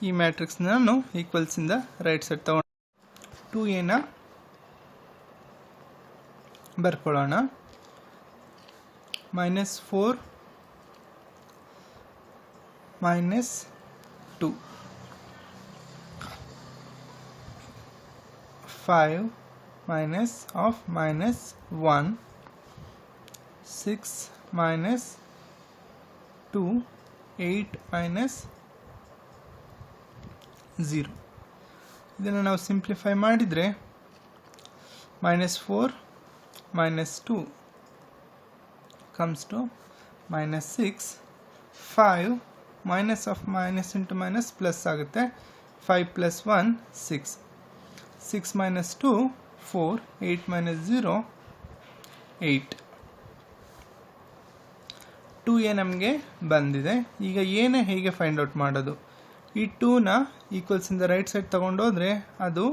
ಈ ಮ್ಯಾಟ್ರಿಕ್ಸ್ನ ನಾನು ಈಕ್ವಲ್ಸಿಂದ ರೈಟ್ ಸೈಡ್ ತಗೊಂಡು 2a ಬರ್ಕೊಳ್ಳೋಣ. minus 4 minus 2 5 minus of minus 1 6 minus 2 8 minus 0. ಇದನ್ನು ನಾವು ಸಿಂಪ್ಲಿಫೈ ಮಾಡಿದರೆ minus 4 minus 2 comes to minus 6 5 minus of minus into minus plus ಆಗುತ್ತೆ. 5 plus 1 6 6 minus 2 4 8 minus 0 8. 2a ನಮಗೆ ಬಂದಿದೆ. ಈಗ ಏನೇ ಹೇಗೆ ಫೈಂಡ್ ಔಟ್ ಮಾಡೋದು. ಈ 2ನ ಈಕ್ವಲ್ಸಿಂದ ರೈಟ್ ಸೈಡ್ ತಗೊಂಡೋದ್ರೆ ಅದು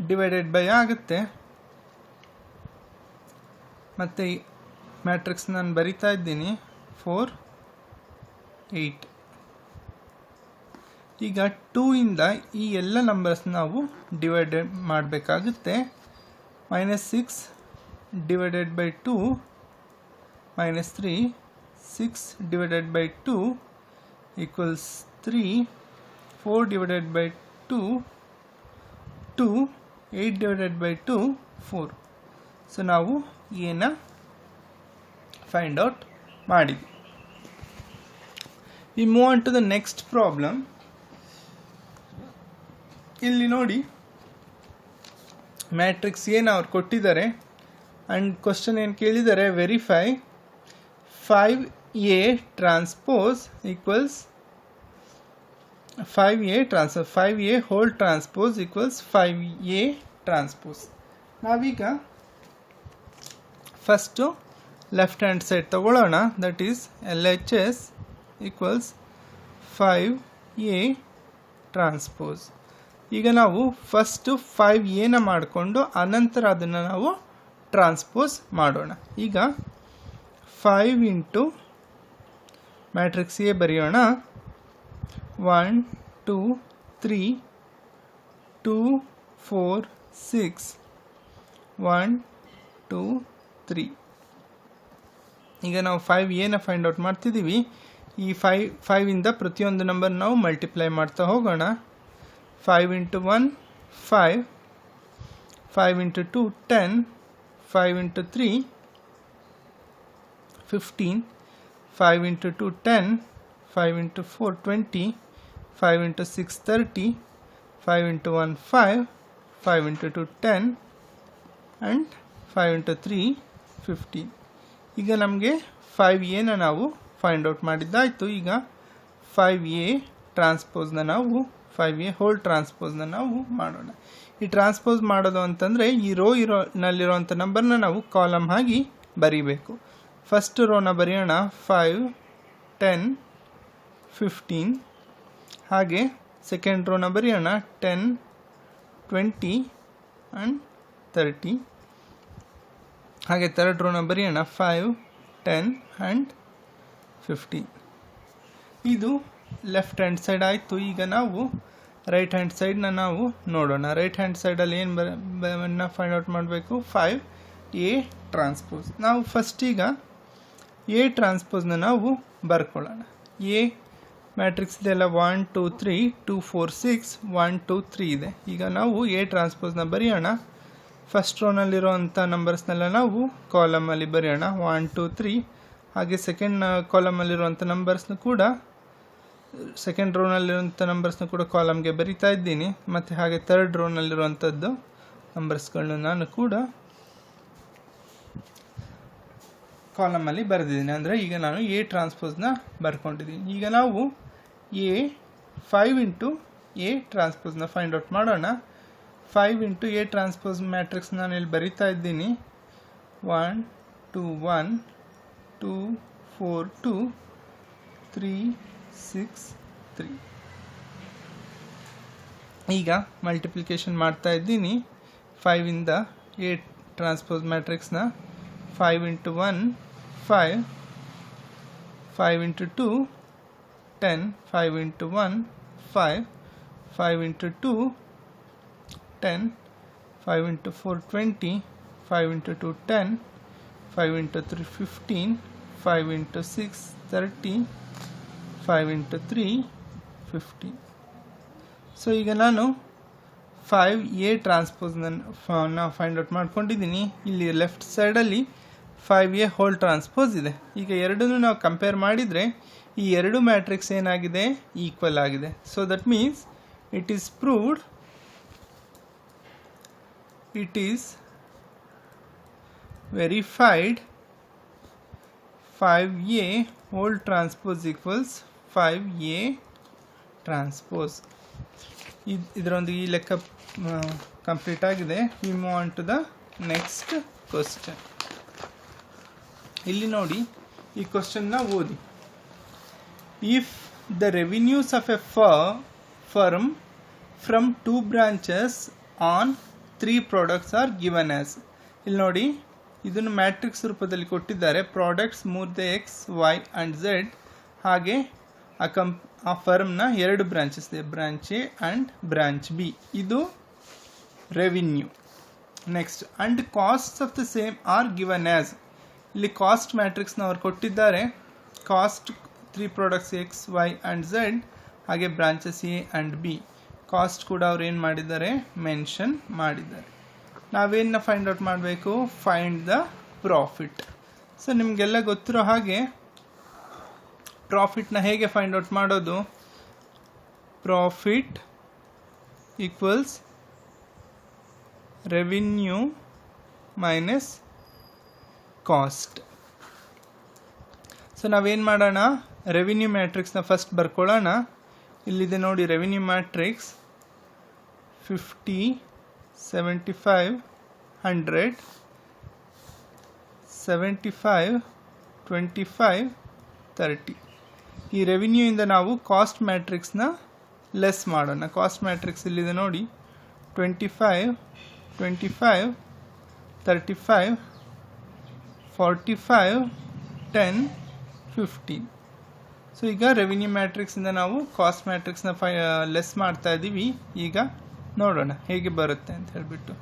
ಡಿವೈಡೆಡ್ ಬೈ ಆಗುತ್ತೆ. ಮತ್ತು ಈ ಮ್ಯಾಟ್ರಿಕ್ಸ್ ನಾನು ಬರಿತಾ ಇದ್ದೀನಿ 4 8. ಈಗ 2ಇಂದ ಈ ಎಲ್ಲ ನಂಬರ್ಸ್ ನಾವು ಡಿವೈಡೆಡ್ ಮಾಡಬೇಕಾಗುತ್ತೆ. minus 6 divided by 2 minus 3 6 divided by 2 equals 3 4 divided by 2 2 8 divided by 2 4. So ನಾವು ಏನ ಫೈಂಡ್ ಔಟ್ ಮಾಡಿದ್ವಿ. We move on to the next problem. ಇಲ್ಲಿ ನೋಡಿ ಮ್ಯಾಟ್ರಿಕ್ಸ್ ಏನು ಅವ್ರು ಕೊಟ್ಟಿದ್ದಾರೆ ಆ್ಯಂಡ್ ಕ್ವಶನ್ ಏನು ಕೇಳಿದ್ದಾರೆ. Verify 5a transpose equals 5a whole transpose equals 5a transpose. ನಾವೀಗ ಫಸ್ಟು ಲೆಫ್ಟ್ ಹ್ಯಾಂಡ್ ಸೈಡ್ ತಗೊಳ್ಳೋಣ. That is LHS equals 5a transpose. ಈಗ ನಾವು ಫಸ್ಟು 5a ಮಾಡಿಕೊಂಡು ಅನಂತರ ಅದನ್ನು ನಾವು ಟ್ರಾನ್ಸ್ಪೋಸ್ ಮಾಡೋಣ. ಈಗ 5 ಇಂಟು ಮ್ಯಾಟ್ರಿಕ್ಸ್ ಎ ಬರೆಯೋಣ. 1 2 3 2 4 6 1 2 3. ಈಗ ನಾವು 5a ಫೈಂಡ್ ಔಟ್ ಮಾಡ್ತಿದ್ದೀವಿ. ಈ 5 ಪ್ರತಿಯೊಂದು ನಂಬರ್ ನಾವು ಮಲ್ಟಿಪ್ಲೈ ಮಾಡ್ತಾ ಹೋಗೋಣ. 5 × 1 5, 5 × 2 10, 5 × 3 15, 5 × 2 10, 5 × 4 20, 5 × 6 30, 5 × 1 5, 5 × 2 10 and 5 × 3 15. ಈಗ ನಮಗೆ 5a ನಾವು ಫೈಂಡ್ ಔಟ್ ಮಾಡಿದ್ದಾಯಿತು. ಈಗ 5a ಟ್ರಾನ್ಸ್ಪೋಸ್ನ ನಾವು 5a ಹೋಲ್ ಟ್ರಾನ್ಸ್ಪೋಸ್ನ ನಾವು ಮಾಡೋಣ. ಈ ಟ್ರಾನ್ಸ್ಪೋಸ್ ಮಾಡೋದು ಅಂತಂದರೆ ಈ ನಲ್ಲಿರೋಂಥ ನಂಬರ್ನ ನಾವು ಕಾಲಮ್ ಆಗಿ ಬರೀಬೇಕು. ಫಸ್ಟ್ ರೋನ ಬರೆಯೋಣ 5 10 15. ಹಾಗೆ ಸೆಕೆಂಡ್ ರೋನ ಬರೆಯೋಣ 10 20 and 30. ಹಾಗೆ ಥರ್ಡ್ ರೋನ ಬರೆಯೋಣ 5 10 and 15. ಇದು ಲೆಫ್ಟ್ ಹ್ಯಾಂಡ್ ಸೈಡ್ ಆಯಿತು. ಈಗ ನಾವು ರೈಟ್ ಹ್ಯಾಂಡ್ ಸೈಡ್ನ ನಾವು ನೋಡೋಣ. ರೈಟ್ ಹ್ಯಾಂಡ್ ಸೈಡಲ್ಲಿ ಏನು ಫೈಂಡ್ ಔಟ್ ಮಾಡಬೇಕು? 5a transpose. ನಾವು ಫಸ್ಟ್ ಈಗ ಎ ಟ್ರಾನ್ಸ್ಪೋಸ್ನ ನಾವು ಬರ್ಕೊಳ್ಳೋಣ. ಎ ಮ್ಯಾಟ್ರಿಕ್ಸ್ ಇದೆಲ್ಲ 1 2 3 2 4 6 1 2 3 ಇದೆ. ಈಗ ನಾವು ಎ ಟ್ರಾನ್ಸ್ಪೋಸ್ನ ಬರೆಯೋಣ. ಫಸ್ಟ್ ರೋನಲ್ಲಿರೋವಂಥ ನಂಬರ್ಸ್ನೆಲ್ಲ ನಾವು ಕಾಲಮಲ್ಲಿ ಬರೆಯೋಣ 1 2 3. ಹಾಗೆ ಸೆಕೆಂಡ್ ಕಾಲಮಲ್ಲಿರುವಂಥ ನಂಬರ್ಸ್ನ ಕೂಡ ಸೆಕೆಂಡ್ ರೋನಲ್ಲಿರುವಂಥ ನಂಬರ್ಸ್ನ ಕೂಡ ಕಾಲಮ್ಗೆ ಬರಿತಾ ಇದ್ದೀನಿ. ಮತ್ತು ಹಾಗೆ ಥರ್ಡ್ ರೋನಲ್ಲಿರುವಂಥದ್ದು ನಂಬರ್ಸ್ಗಳನ್ನ ನಾನು ಕೂಡ ಕಾಲಮಲ್ಲಿ ಬರೆದಿದ್ದೀನಿ. ಅಂದರೆ ಈಗ ನಾನು ಎ ಟ್ರಾನ್ಸ್ಪೋಸ್ನ ಬರ್ಕೊಂಡಿದ್ದೀನಿ. ಈಗ ನಾವು ಎ 5 × ಎ ಟ್ರಾನ್ಸ್ಪೋಸ್ನ ಫೈಂಡ್ ಔಟ್ ಮಾಡೋಣ. 5 × ಎ ಟ್ರಾನ್ಸ್ಪೋಸ್ ಮ್ಯಾಟ್ರಿಕ್ಸ್ ನಾನು ಇಲ್ಲಿ ಬರಿತಾ ಇದ್ದೀನಿ. 1 2 1 2 4 2 3 6 3. ಈಗ ಮಲ್ಟಿಪ್ಲಿಕೇಶನ್ ಮಾಡ್ತಾ ಇದ್ದೀನಿ 5 ಎ ಟ್ರಾನ್ಸ್ಪೋಸ್ ಮ್ಯಾಟ್ರಿಕ್ಸ್ನ. 5 × 1 5, 5 × 2 10, 5 × 1 5, 5 × 2 10, 5 × 4 20, 5 × 2 10, 5 × 3 15, 5 × 6 30, 5 × 3 15. ಸೊ ಈಗ ನಾನು 5a ಟ್ರಾನ್ಸ್ಪೋಸ್ನ ಫೈಂಡ್ ಔಟ್ ಮಾಡ್ಕೊಂಡಿದ್ದೀನಿ. ಇಲ್ಲಿ ಲೆಫ್ಟ್ ಸೈಡಲ್ಲಿ 5a ಹೋಲ್ ಟ್ರಾನ್ಸ್ಪೋಸ್ ಇದೆ. ಈಗ ಎರಡನ್ನೂ ನಾವು ಕಂಪೇರ್ ಮಾಡಿದರೆ ಈ ಎರಡು ಮ್ಯಾಟ್ರಿಕ್ಸ್ ಏನಾಗಿದೆ? ಈಕ್ವಲ್ ಆಗಿದೆ. So that means it is proved, it is verified 5a whole transpose equals 5a transpose. ಇದರೊಂದಿಗೆ ಈ ಲೆಕ್ಕ ಕಂಪ್ಲೀಟ್ ಆಗಿದೆ. We move on to the next question. ಇಲ್ಲಿ ನೋಡಿ, ಈ ಕ್ವಶನ್ನ ಓದಿ. If the revenues of a firm from 2 branches on 3 products are given as. ಇಲ್ಲಿ ನೋಡಿ, ಇದನ್ನು ಮ್ಯಾಟ್ರಿಕ್ಸ್ ರೂಪದಲ್ಲಿ ಕೊಟ್ಟಿದ್ದಾರೆ. Products 3 X Y and Z. ಹಾಗೆ ಆ ಫರ್ಮ್ನ 2 ಬ್ರಾಂಚಸ್ ಇದೆ, branch A and branch B. ಇದು revenue. Next, and costs of the same are given as. ಇಲ್ಲಿ ಕಾಸ್ಟ್ ಮ್ಯಾಟ್ರಿಕ್ಸ್ನ ಅವ್ರು ಕೊಟ್ಟಿದ್ದಾರೆ. Cost 3 products X Y and Z, ಹಾಗೆ branches A and B. Cost ಕೂಡ ಅವ್ರು ಏನು ಮಾಡಿದ್ದಾರೆ? ಮೆನ್ಷನ್ ಮಾಡಿದ್ದಾರೆ. ನಾವೇನ ಫೈಂಡ್ ಔಟ್ ಮಾಡಬೇಕು? Find the profit. ಸೊ ನಿಮಗೆಲ್ಲ ಗೊತ್ತಿರೋ ಹಾಗೆ ಪ್ರಾಫಿಟ್ನ ಹೇಗೆ ಫೈಂಡ್ ಔಟ್ ಮಾಡೋದು? Profit equals revenue minus cost. So ನಾವೇನು ಮಾಡೋಣ? ರೆವಿನ್ಯೂ ಮ್ಯಾಟ್ರಿಕ್ಸ್ನ ಫಸ್ಟ್ ಬರ್ಕೊಳ್ಳೋಣ. ಇಲ್ಲಿದೆ ನೋಡಿ ರೆವಿನ್ಯೂ ಮ್ಯಾಟ್ರಿಕ್ಸ್ 50 75 100 75 25 30. ಈ ರೆವಿನ್ಯೂಯಿಂದ ನಾವು ಕಾಸ್ಟ್ ಮ್ಯಾಟ್ರಿಕ್ಸ್ನ ಲೆಸ್ ಮಾಡೋಣ. ಕಾಸ್ಟ್ ಮ್ಯಾಟ್ರಿಕ್ಸ್ ಇಲ್ಲಿದೆ ನೋಡಿ 25 25 35 45 10 15. ಸೊ ಈಗ ರೆವಿನ್ಯೂ ಮ್ಯಾಟ್ರಿಕ್ಸಿಂದ ನಾವು ಕಾಸ್ಟ್ ಮ್ಯಾಟ್ರಿಕ್ಸ್ನ ಲೆಸ್ ಮಾಡ್ತಾ ಇದ್ದೀವಿ. ಈಗ ನೋಡೋಣ ಹೇಗೆ ಬರುತ್ತೆ ಅಂತ ಹೇಳಿಬಿಟ್ಟು.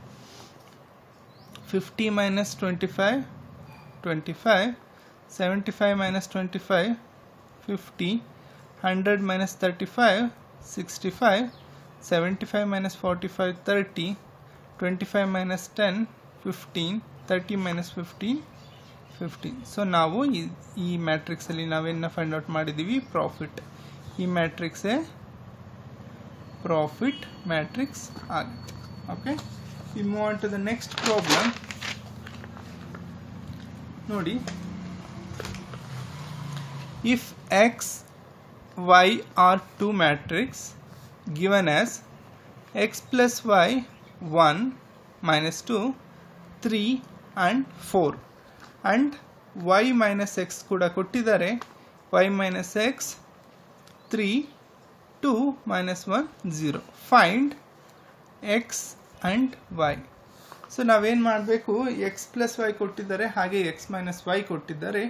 50 - 25 25, 75 - 25 50, 100 minus 35, 65, 75 minus 45, 30, 25 minus 10, 15, 30 minus 15, 15. So ನಾವು ಈ ಮ್ಯಾಟ್ರಿಕ್ಸಲ್ಲಿ ನಾವೇನ ಫೈಂಡ್ ಔಟ್ ಮಾಡಿದ್ದೀವಿ, ಪ್ರಾಫಿಟ್. ಈ ಮ್ಯಾಟ್ರಿಕ್ಸೇ ಪ್ರಾಫಿಟ್ ಮ್ಯಾಟ್ರಿಕ್ಸ್ ಆಗುತ್ತೆ. Okay, we move on to the next problem. ನೋಡಿ, if x, y are two matrix given as x plus y 1 minus 2 3 and 4 and y minus x ಕೂಡ ಕೊಟ್ಟಿದ್ದಾರೆ, y minus x 3 2 minus 1 0. find x and y. So ನಾವೇನು ಮಾಡಬೇಕು, X plus Y ಕೊಟ್ಟಿದ್ದಾರೆ, ಹಾಗೆ X minus Y ಕೊಟ್ಟಿದ್ದಾರೆ.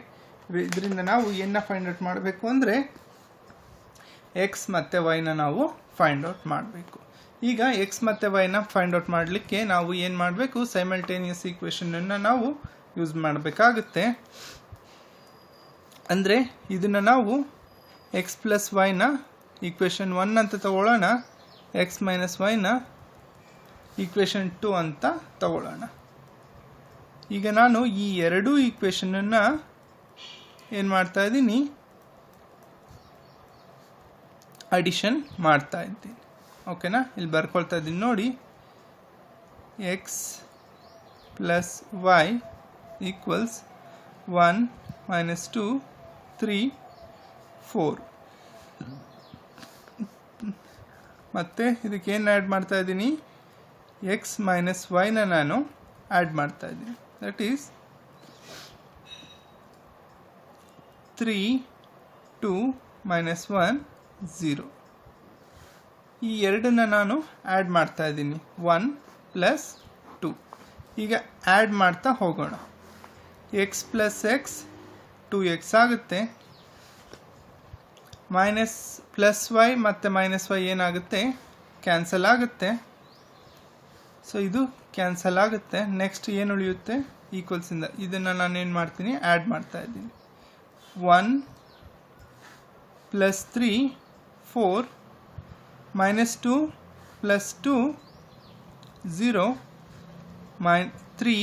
ಇದರಿಂದ ನಾವು ಏನ ಫೈಂಡ್ ಔಟ್ ಮಾಡಬೇಕು ಅಂದರೆ ಎಕ್ಸ್ ಮತ್ತು ವೈನ ನಾವು ಫೈಂಡ್ ಔಟ್ ಮಾಡಬೇಕು. ಈಗ ಎಕ್ಸ್ ಮತ್ತು ವೈನ ಫೈಂಡ್ ಔಟ್ ಮಾಡಲಿಕ್ಕೆ ನಾವು ಏನು ಮಾಡಬೇಕು, ಸೈಮಲ್ಟೇನಿಯಸ್ ಈಕ್ವೇಷನನ್ನು ನಾವು ಯೂಸ್ ಮಾಡಬೇಕಾಗುತ್ತೆ. ಅಂದರೆ ಇದನ್ನು ನಾವು ಎಕ್ಸ್ ಪ್ಲಸ್ ವೈನ ಈಕ್ವೇಷನ್ 1 ಅಂತ ತಗೊಳ್ಳೋಣ, ಎಕ್ಸ್ ಮೈನಸ್ ವೈನ ಈಕ್ವೇಷನ್ 2 ಅಂತ ತಗೊಳ್ಳೋಣ. ಈಗ ನಾನು ಈ ಎರಡೂ ಈಕ್ವೇಷನನ್ನು ಏನು ಮಾಡ್ತಾ ಇದ್ದೀನಿ, ಅಡಿಷನ್ ಮಾಡ್ತಾ ಇದ್ದೀನಿ. ಓಕೆನಾ, ಇಲ್ಲಿ ಬರ್ಕೊಳ್ತಾ ಇದ್ದೀನಿ ನೋಡಿ, x plus y equals 1 minus 2 3 4. ಮತ್ತು ಇದಕ್ಕೇನು ಆ್ಯಡ್ ಮಾಡ್ತಾ ಇದ್ದೀನಿ, ಎಕ್ಸ್ ಮೈನಸ್ ವೈನ ನಾನು ಆ್ಯಡ್ ಮಾಡ್ತಾ ಇದ್ದೀನಿ. That is 3 2 minus 1 0. ಈ ಎರಡನ್ನ ನಾನು ಆ್ಯಡ್ ಮಾಡ್ತಾ ಇದ್ದೀನಿ, 1 plus 2. ಈಗ ಆ್ಯಡ್ ಮಾಡ್ತಾ ಹೋಗೋಣ. ಎಕ್ಸ್ ಪ್ಲಸ್ ಎಕ್ಸ್ 2x ಆಗುತ್ತೆ, ಮೈನಸ್ ಪ್ಲಸ್ ವೈ ಮತ್ತು ಮೈನಸ್ ವೈ ಏನಾಗುತ್ತೆ, ಕ್ಯಾನ್ಸಲ್ ಆಗುತ್ತೆ. ಸೊ ಇದು ಕ್ಯಾನ್ಸಲ್ ಆಗುತ್ತೆ. ನೆಕ್ಸ್ಟ್ ಏನು ಉಳಿಯುತ್ತೆ, ಈಕ್ವಲ್ಸಿಂದ ಇದನ್ನು ನಾನು ಏನು ಮಾಡ್ತೀನಿ, ಆ್ಯಡ್ ಮಾಡ್ತಾ ಇದ್ದೀನಿ. 1 plus 3 4 minus 2 plus 2 0 3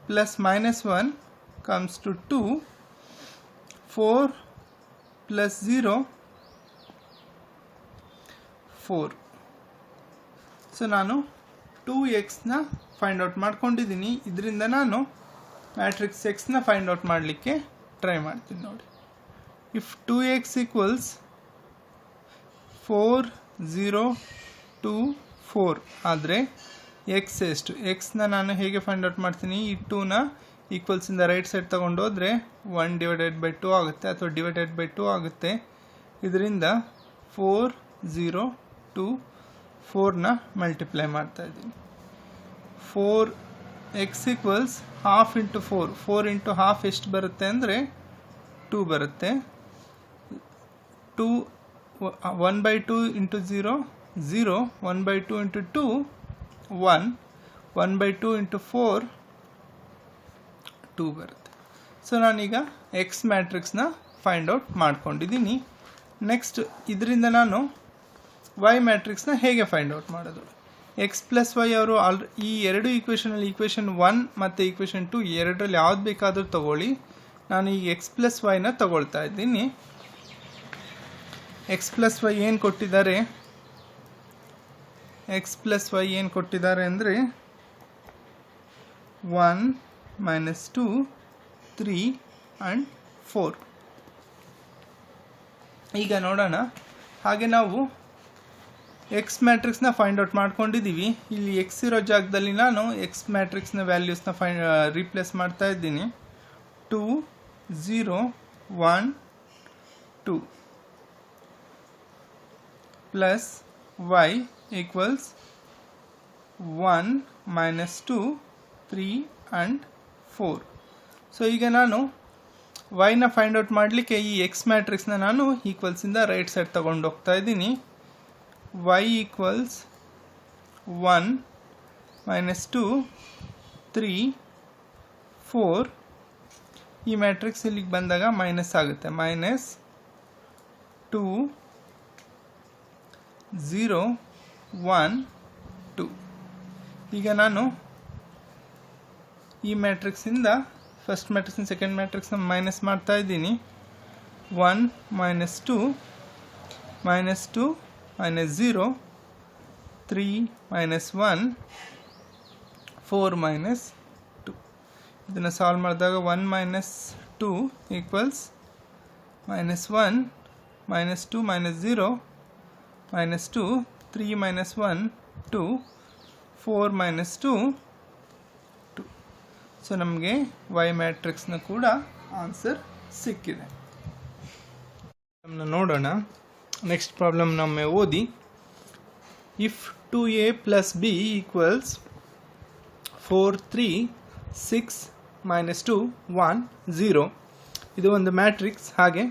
plus minus 1 comes to 2. 4 plus 0 4. So ನಾನು 2xನ ಫೈಂಡ್ ಔಟ್ ಮಾಡ್ಕೊಂಡಿದ್ದೀನಿ. ಇದರಿಂದ ನಾನು ಮ್ಯಾಟ್ರಿಕ್ಸ್ ಎಕ್ಸ್ನ ಫೈಂಡ್ ಔಟ್ ಮಾಡಲಿಕ್ಕೆ ಟ್ರೈ ಮಾಡ್ತೀನಿ. ನೋಡಿ, ಇಫ್ 2x ಈಕ್ವಲ್ಸ್ 4 0 2 4 ಆದರೆ ಎಕ್ಸ್ ಎಷ್ಟು, ಎಕ್ಸ್ನ ನಾನು ಹೇಗೆ ಫೈಂಡ್ ಔಟ್ ಮಾಡ್ತೀನಿ, ಈ 2ನ ಈಕ್ವಲ್ಸಿಂದ ರೈಟ್ ಸೈಡ್ ತೊಗೊಂಡೋದ್ರೆ 1 ಡಿವೈಡೆಡ್ ಬೈ 2 ಆಗುತ್ತೆ, ಅಥವಾ ಡಿವೈಡೆಡ್ ಬೈ 2 ಆಗುತ್ತೆ. ಇದರಿಂದ 4 0 2 4ನ ಮಲ್ಟಿಪ್ಲೈ ಮಾಡ್ತಾ ಇದ್ದೀನಿ. 4x equals half into 4, 4 into half ಎಷ್ಟು ಬರುತ್ತೆ ಅಂದರೆ 2 ಬರುತ್ತೆ. 2 1 by 2 into 0 0, 1 by 2 into 2 1, 1 by 2 into 4 2 ಬರುತ್ತೆ. ಸೊ ನಾನೀಗ ಎಕ್ಸ್ ಮ್ಯಾಟ್ರಿಕ್ಸ್ನ ಫೈಂಡ್ ಔಟ್ ಮಾಡ್ಕೊಂಡಿದ್ದೀನಿ. ನೆಕ್ಸ್ಟ್ ಇದರಿಂದ ನಾನು ವೈ ಮ್ಯಾಟ್ರಿಕ್ಸ್ನ ಹೇಗೆ ಫೈಂಡ್ ಔಟ್ ಮಾಡೋದು, ಎಕ್ಸ್ ಪ್ಲಸ್ ವೈ ಅವರು ಈ ಎರಡು ಈಕ್ವೇಷನಲ್ಲಿ ಈಕ್ವೇಷನ್ 1 ಮತ್ತು ಈಕ್ವೇಷನ್ 2 ಎರಡರಲ್ಲಿ ಯಾವ್ದು ಬೇಕಾದರೂ ತಗೊಳ್ಳಿ. ನಾನು ಈ ಎಕ್ಸ್ ಪ್ಲಸ್ ವೈನ ತಗೊಳ್ತಾ ಇದ್ದೀನಿ. ಎಕ್ಸ್ ಪ್ಲಸ್ ವೈ ಏನು ಕೊಟ್ಟಿದ್ದಾರೆ, ಎಕ್ಸ್ ಪ್ಲಸ್ ವೈ ಏನು ಕೊಟ್ಟಿದ್ದಾರೆ ಅಂದರೆ 1 minus 2 3 and 4. ಈಗ ನೋಡೋಣ. ಹಾಗೆ ನಾವು ಎಕ್ಸ್ ಮ್ಯಾಟ್ರಿಕ್ಸ್ನ ಫೈಂಡ್ ಔಟ್ ಮಾಡ್ಕೊಂಡಿದ್ದೀವಿ. ಇಲ್ಲಿ ಎಕ್ಸ್ ಇರೋ ಜಾಗದಲ್ಲಿ ನಾನು ಎಕ್ಸ್ ಮ್ಯಾಟ್ರಿಕ್ಸ್ನ ವ್ಯಾಲ್ಯೂಸ್ನ ರೀಪ್ಲೇಸ್ ಮಾಡ್ತಾ ಇದ್ದೀನಿ. 2 0 1 2 plus y equals 1 minus 2 3 and 4. So ಈಗ ನಾನು ವೈನ ಫೈಂಡ್ ಔಟ್ ಮಾಡಲಿಕ್ಕೆ ಈ ಎಕ್ಸ್ ಮ್ಯಾಟ್ರಿಕ್ಸ್ನ ನಾನು ಈಕ್ವಲ್ಸಿಂದ ರೈಟ್ ಸೈಡ್ ತಗೊಂಡು ಹೋಗ್ತಾ ಇದ್ದೀನಿ. y equals 1 minus 2 3 4. ಈ ಮ್ಯಾಟ್ರಿಕ್ಸ್ ಇಲ್ಲಿಗೆ ಬಂದಾಗ ಮೈನಸ್ ಆಗುತ್ತೆ, ಮೈನಸ್ 2 0 1 2. ಈಗ ನಾನು ಈ ಮ್ಯಾಟ್ರಿಕ್ಸಿಂದ ಫಸ್ಟ್ ಮ್ಯಾಟ್ರಿಕ್ಸಿಂದ ಸೆಕೆಂಡ್ ಮ್ಯಾಟ್ರಿಕ್ಸ್ನ ಮೈನಸ್ ಮಾಡ್ತಾ ಇದ್ದೀನಿ. 1 minus 2 minus 2 minus 0 3 minus 1 4 minus 2. ಇದನ್ನು ಸಾಲ್ವ್ ಮಾಡಿದಾಗ 1 minus 2 equals minus 1 minus 2 minus 0 minus 2 3 minus 1 2 4 minus 2 2. So ನಮಗೆ y ಮ್ಯಾಟ್ರಿಕ್ಸ್ನ ಕೂಡ ಆನ್ಸರ್ ಸಿಕ್ಕಿದೆ. ನೋಡೋಣ. ನೆಕ್ಸ್ಟ್ ಪ್ರಾಬ್ಲಮ್ ನಮ್ಮೆ ಓದಿ. If 2a plus b equals 4 3 6 minus 2 1 0. ಇದು ಒಂದು ಮ್ಯಾಟ್ರಿಕ್ಸ್. ಹಾಗೆ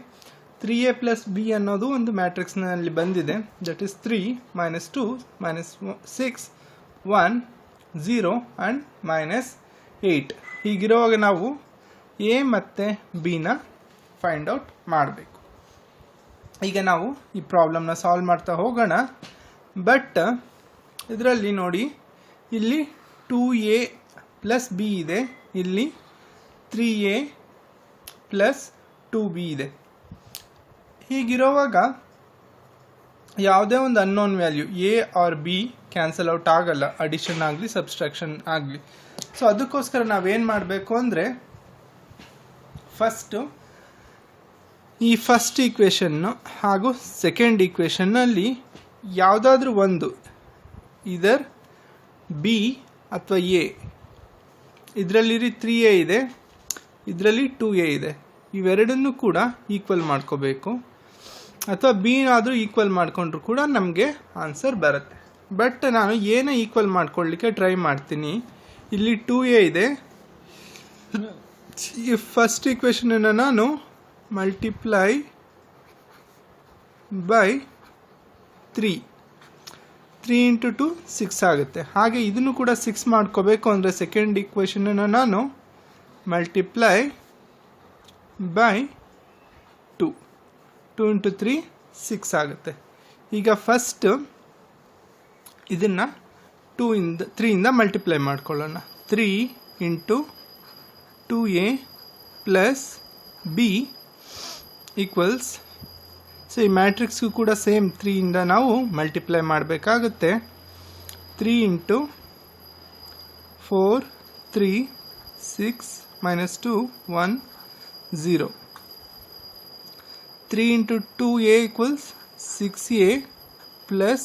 3a plus b ಅನ್ನೋದು ಒಂದು ಮ್ಯಾಟ್ರಿಕ್ಸ್ನಲ್ಲಿ ಬಂದಿದೆ. That is 3 minus 2 minus 6 1 0 and minus 8. ಹೀಗಿರುವಾಗ ನಾವು a ಮತ್ತು b ನ ಫೈಂಡ್ ಔಟ್ ಮಾಡಬೇಕು. ಈಗ ನಾವು ಈ ಪ್ರಾಬ್ಲಮ್ನ ಸಾಲ್ವ್ ಮಾಡ್ತಾ ಹೋಗೋಣ. ಬಟ್ ಇದರಲ್ಲಿ ನೋಡಿ, ಇಲ್ಲಿ 2a ಪ್ಲಸ್ b ಇದೆ, ಇಲ್ಲಿ 3a ಪ್ಲಸ್ 2b ಇದೆ. ಹೀಗಿರುವಾಗ ಯಾವುದೇ ಒಂದು unknown value a or b cancel out ಆಗಲ್ಲ, ಅಡಿಷನ್ ಆಗಲಿ ಸಬ್ಸ್ಟ್ರಾಕ್ಷನ್ ಆಗಲಿ. ಸೊ ಅದಕ್ಕೋಸ್ಕರ ನಾವೇನು ಮಾಡಬೇಕು ಅಂದರೆ, ಈ ಫಸ್ಟ್ ಈಕ್ವೇಷನ್ನು ಹಾಗೂ ಸೆಕೆಂಡ್ ಈಕ್ವೇಷನ್ನಲ್ಲಿ ಯಾವುದಾದ್ರೂ ಒಂದು ಇದರ್ ಬಿ ಅಥವಾ ಎ, ಇದರಲ್ಲಿ 3a ಇದೆ, ಇದರಲ್ಲಿ 2a ಇದೆ, ಇವೆರಡನ್ನೂ ಕೂಡ ಈಕ್ವಲ್ ಮಾಡ್ಕೋಬೇಕು. ಅಥವಾ ಬಿನಾದರೂ ಈಕ್ವಲ್ ಮಾಡಿಕೊಂಡ್ರು ಕೂಡ ನಮಗೆ ಆನ್ಸರ್ ಬರುತ್ತೆ. ಬಟ್ ನಾನು ಏನ ಈಕ್ವಲ್ ಮಾಡ್ಕೊಳ್ಳಿಕ್ಕೆ ಟ್ರೈ ಮಾಡ್ತೀನಿ. ಇಲ್ಲಿ 2a ಇದೆ. ಈ ಫಸ್ಟ್ ಈಕ್ವೇಷನನ್ನು ನಾನು ಮಲ್ಟಿಪ್ಲೈ ಬೈ 3 ಇಂಟು 2 6 ಆಗುತ್ತೆ. ಹಾಗೆ ಇದನ್ನು ಕೂಡ 6 ಮಾಡ್ಕೋಬೇಕು ಅಂದರೆ ಸೆಕೆಂಡ್ ಈಕ್ವೇಷನನ್ನು ನಾನು ಮಲ್ಟಿಪ್ಲೈ ಬೈ 2 ಇಂಟು 3 6 ಆಗುತ್ತೆ. ಈಗ ಫಸ್ಟ್ ಇದನ್ನು 3 ಮಲ್ಟಿಪ್ಲೈ ಮಾಡ್ಕೊಳ್ಳೋಣ. 3 into 2a plus b equals, so ಈ ಮ್ಯಾಟ್ರಿಕ್ಸ್ಗೂ ಕೂಡ ಸೇಮ್ 3 ನಾವು ಮಲ್ಟಿಪ್ಲೈ ಮಾಡಬೇಕಾಗುತ್ತೆ. 3 into 4 3 6 minus 2 1 0. 3 into 2a equals 6a plus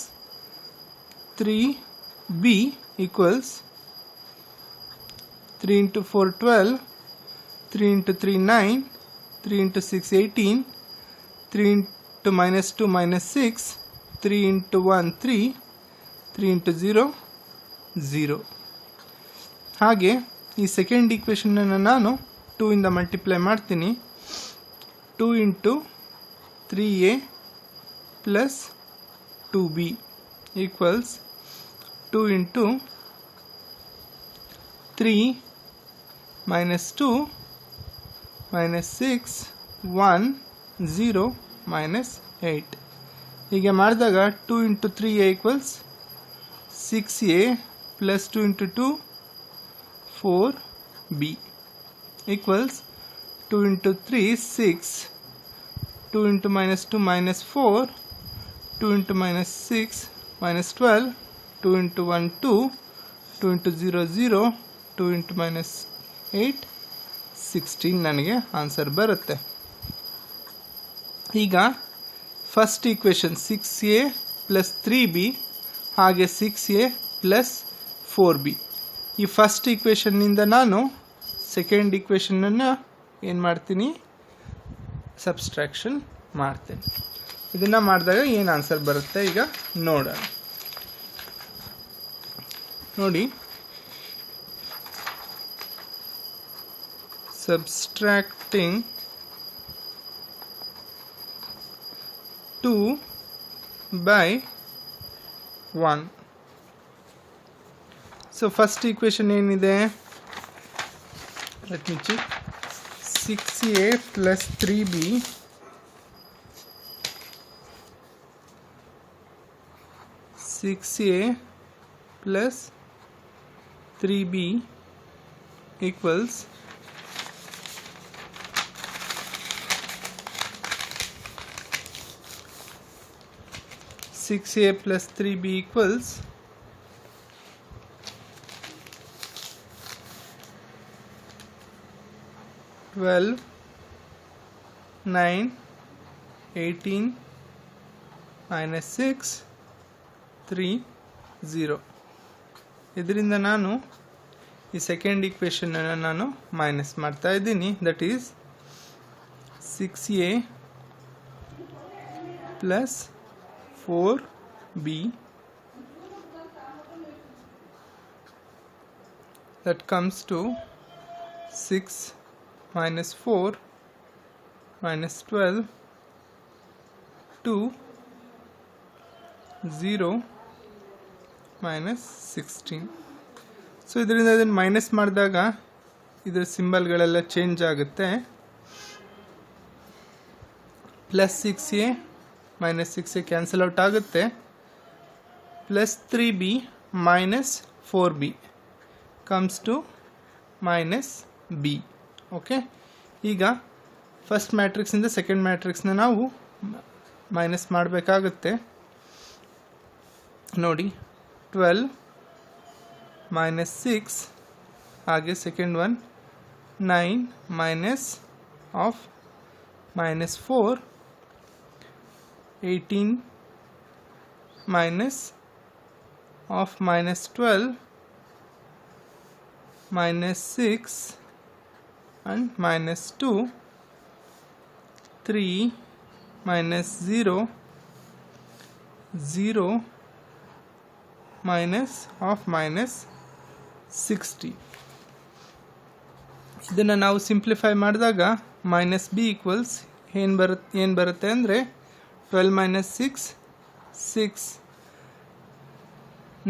3b equals 3 into 4 12, 3 into 3 9, 3 into 6 18, 3 into minus 2 minus 6, 3 into 1 3, 3 into 0 0. ಹಾಗೆ ಈ ಸೆಕೆಂಡ್ ಈಕ್ವೇಷನನ್ನು ನಾನು 2 ಇಂದ ಮಲ್ಟಿಪ್ಲೈ ಮಾಡ್ತೀನಿ. 2 into 3a plus 2b equals 2 into 3 minus 2 minus 6 1 0 minus 8. ಹೀಗೆ ಮಾಡಿದಾಗ 2 into 3a equals 6a plus 2 into 2 4b equals 2 into 3 6, 2 into minus 2 minus 4, 2 into minus 6 minus 12, 2 into 1 2, 2 into 0 0, 2 into minus 8 16 ನನಗೆ answer ಬರುತ್ತೆ. ಈಗ first equation 6a plus 3b ಹಾಗೆ 6a plus 4b. ಈ first ಈಕ್ವೇಷನ್ನಿಂದ ನಾನು second ಈಕ್ವೇಷನನ್ನು ಏನು ಮಾಡ್ತೀನಿ, ಸಬ್ಸ್ಟ್ರಾಕ್ಷನ್ ಮಾಡ್ತೀನಿ. ಇದನ್ನು ಮಾಡಿದಾಗ ಏನು ಆನ್ಸರ್ ಬರುತ್ತೆ ಈಗ ನೋಡೋಣ. ನೋಡಿ, subtracting 2 by 1. So first equation ಏನಿದೆ, let me check. 6a plus 3b 6a plus 3b equals 6a plus 3b equals 12, 9, 18 minus 6, 3, 0. ಇದರಿಂದ ನಾನು ಈ ಸೆಕೆಂಡ್ ಈಕ್ವೇಷನ್ ಅನ್ನು ನಾನು ಮೈನಸ್ ಮಾಡ್ತಾ ಇದ್ದೀನಿ. That is 6a plus 4b that comes to 6 minus 4 minus 12 2 0 minus 16. So ಇದರಿಂದ ಅದನ್ನು ಮೈನಸ್ ಮಾಡಿದಾಗ ಇದರ ಸಿಂಬಲ್ಗಳೆಲ್ಲ ಚೇಂಜ್ ಆಗುತ್ತೆ. Plus 6a minus 6a cancel out ಆಗುತ್ತೆ. Plus 3b minus 4b comes to minus b. Okay, ಈಗ ಫಸ್ಟ್ ಮ್ಯಾಟ್ರಿಕ್ಸಿಂದ ಸೆಕೆಂಡ್ ಮ್ಯಾಟ್ರಿಕ್ಸ್ನ ನಾವು ಮೈನಸ್ ಮಾಡಬೇಕಾಗುತ್ತೆ. ನೋಡಿ, 12 ಮೈನಸ್ 6, ಹಾಗೆ second one 9 minus of minus 4, 18 minus of minus 12 minus 6 and minus 2, 3 minus 0, 0 minus of minus 60. ಇದನ್ನು ನಾವು ಸಿಂಪ್ಲಿಫೈ ಮಾಡಿದಾಗ ಮೈನಸ್ ಬಿ ಈಕ್ವಲ್ಸ್ ಏನು ಬರುತ್ತೆ ಅಂದರೆ 12 minus 6, 6,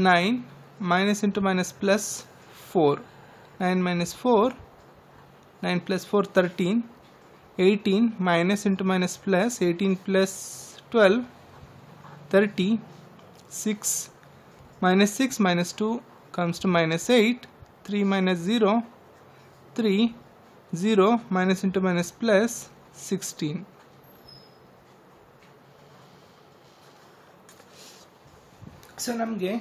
9, minus into minus plus 4, 9 minus 4, 9 plus 4, 13, 18, minus into minus plus, 18 plus 12, 30, 6, minus 6 minus 2 comes to minus 8, 3 minus 0, 3, 0, minus into minus plus, 16. So ನಮಗೆ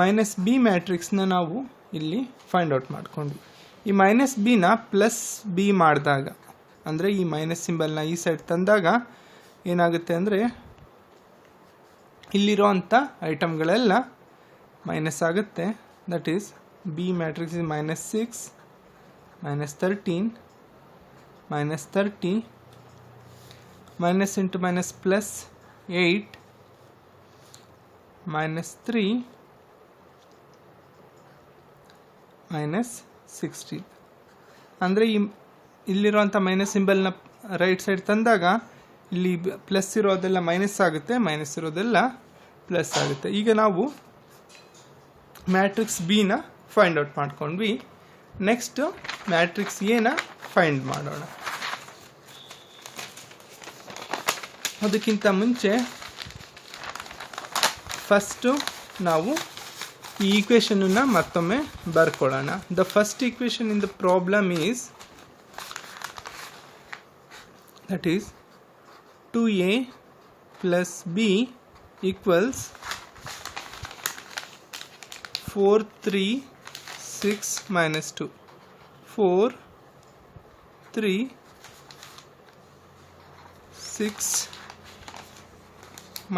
minus B ಮ್ಯಾಟ್ರಿಕ್ಸ್ನ ನಾವು ಇಲ್ಲಿ ಫೈಂಡ್ ಔಟ್ ಮಾಡ್ಕೊಂಡ್ವಿ. ಈ ಮೈನಸ್ ಬಿನ ಪ್ಲಸ್ ಬಿ ಮಾಡಿದಾಗ, ಅಂದರೆ ಈ ಮೈನಸ್ ಸಿಂಬಲ್ನ ಈ ಸೈಡ್ ತಂದಾಗ ಏನಾಗುತ್ತೆ ಅಂದರೆ ಇಲ್ಲಿರೋ ಅಂಥ ಐಟಮ್ಗಳೆಲ್ಲ ಮೈನಸ್ ಆಗುತ್ತೆ. That is B matrix is minus 6, minus 13, minus 30, minus into minus plus 8, minus 3 minus 16. ಅಂದರೆ ಇಲ್ಲಿರುವಂಥ ಮೈನಸ್ ಸಿಂಬಲ್ನ ರೈಟ್ ಸೈಡ್ ತಂದಾಗ ಇಲ್ಲಿ ಪ್ಲಸ್ ಇರೋದೆಲ್ಲ ಮೈನಸ್ ಆಗುತ್ತೆ, ಮೈನಸ್ ಇರೋದೆಲ್ಲ ಪ್ಲಸ್ ಆಗುತ್ತೆ. ಈಗ ನಾವು ಮ್ಯಾಟ್ರಿಕ್ಸ್ ಬಿನ ಫೈಂಡ್ ಔಟ್ ಮಾಡ್ಕೊಂಡ್ವಿ. ನೆಕ್ಸ್ಟ್ ಮ್ಯಾಟ್ರಿಕ್ಸ್ ಎನ ಫೈಂಡ್ ಮಾಡೋಣ. ಅದಕ್ಕಿಂತ ಮುಂಚೆ ಫಸ್ಟು ನಾವು ಈ ಈಕ್ವೇಷನನ್ನು ಮತ್ತೊಮ್ಮೆ ಬರ್ಕೊಳ್ಳೋಣ. The first equation in the problem is that is 2a plus b equals 4, 3, 6 minus 2. 4, 3, 6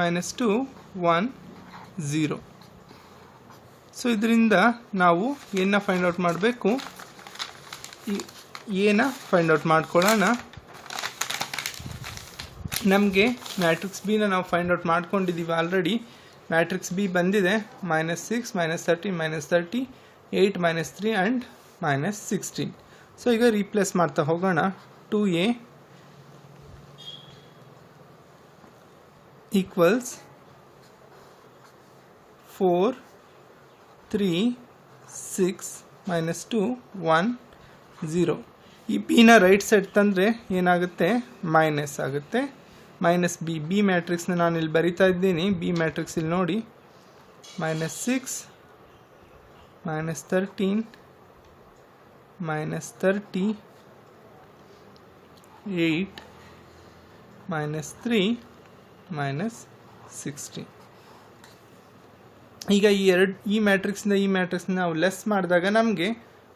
minus 2, 1, 0. So ಇದರಿಂದ ನಾವು ಏನ ಫೈಂಡ್ ಔಟ್ ಮಾಡಬೇಕು, ಏನ ಫೈಂಡ್ ಔಟ್ ಮಾಡ್ಕೊಳ್ಳೋಣ. ನಮಗೆ ಮ್ಯಾಟ್ರಿಕ್ಸ್ ಬಿನ ನಾವು ಫೈಂಡ್ ಔಟ್ ಮಾಡ್ಕೊಂಡಿದ್ದೀವಿ ಆಲ್ರೆಡಿ. ಮ್ಯಾಟ್ರಿಕ್ಸ್ ಬಿ ಬಂದಿದೆ -6, -30, -30, 8, -3 ಆ್ಯಂಡ್ -16. ಸೊ ಈಗ ರೀಪ್ಲೇಸ್ ಮಾಡ್ತಾ ಹೋಗೋಣ. 2a equals 4, 3, 6, -2, 1, 0. ಈ ಬಿನ ರೈಟ್ ಸೈಡ್ ತಂದರೆ ಏನಾಗುತ್ತೆ, ಮೈನಸ್ ಆಗುತ್ತೆ. ಮೈನಸ್ ಬಿ ಮ್ಯಾಟ್ರಿಕ್ಸ್ನ ನಾನು ಇಲ್ಲಿ ಬರಿತಾ ಇದ್ದೀನಿ. ಬಿ ಮ್ಯಾಟ್ರಿಕ್ಸ್ ಇಲ್ಲಿ ನೋಡಿ, minus 6 minus 13 minus 30 8 minus 3 minus 16. ಈಗ ಈ ಮ್ಯಾಟ್ರಿಕ್ಸಿಂದ ಈ ಮ್ಯಾಟ್ರಿಕ್ಸ್ನ ನಾವು ಲೆಸ್ ಮಾಡಿದಾಗ ನಮಗೆ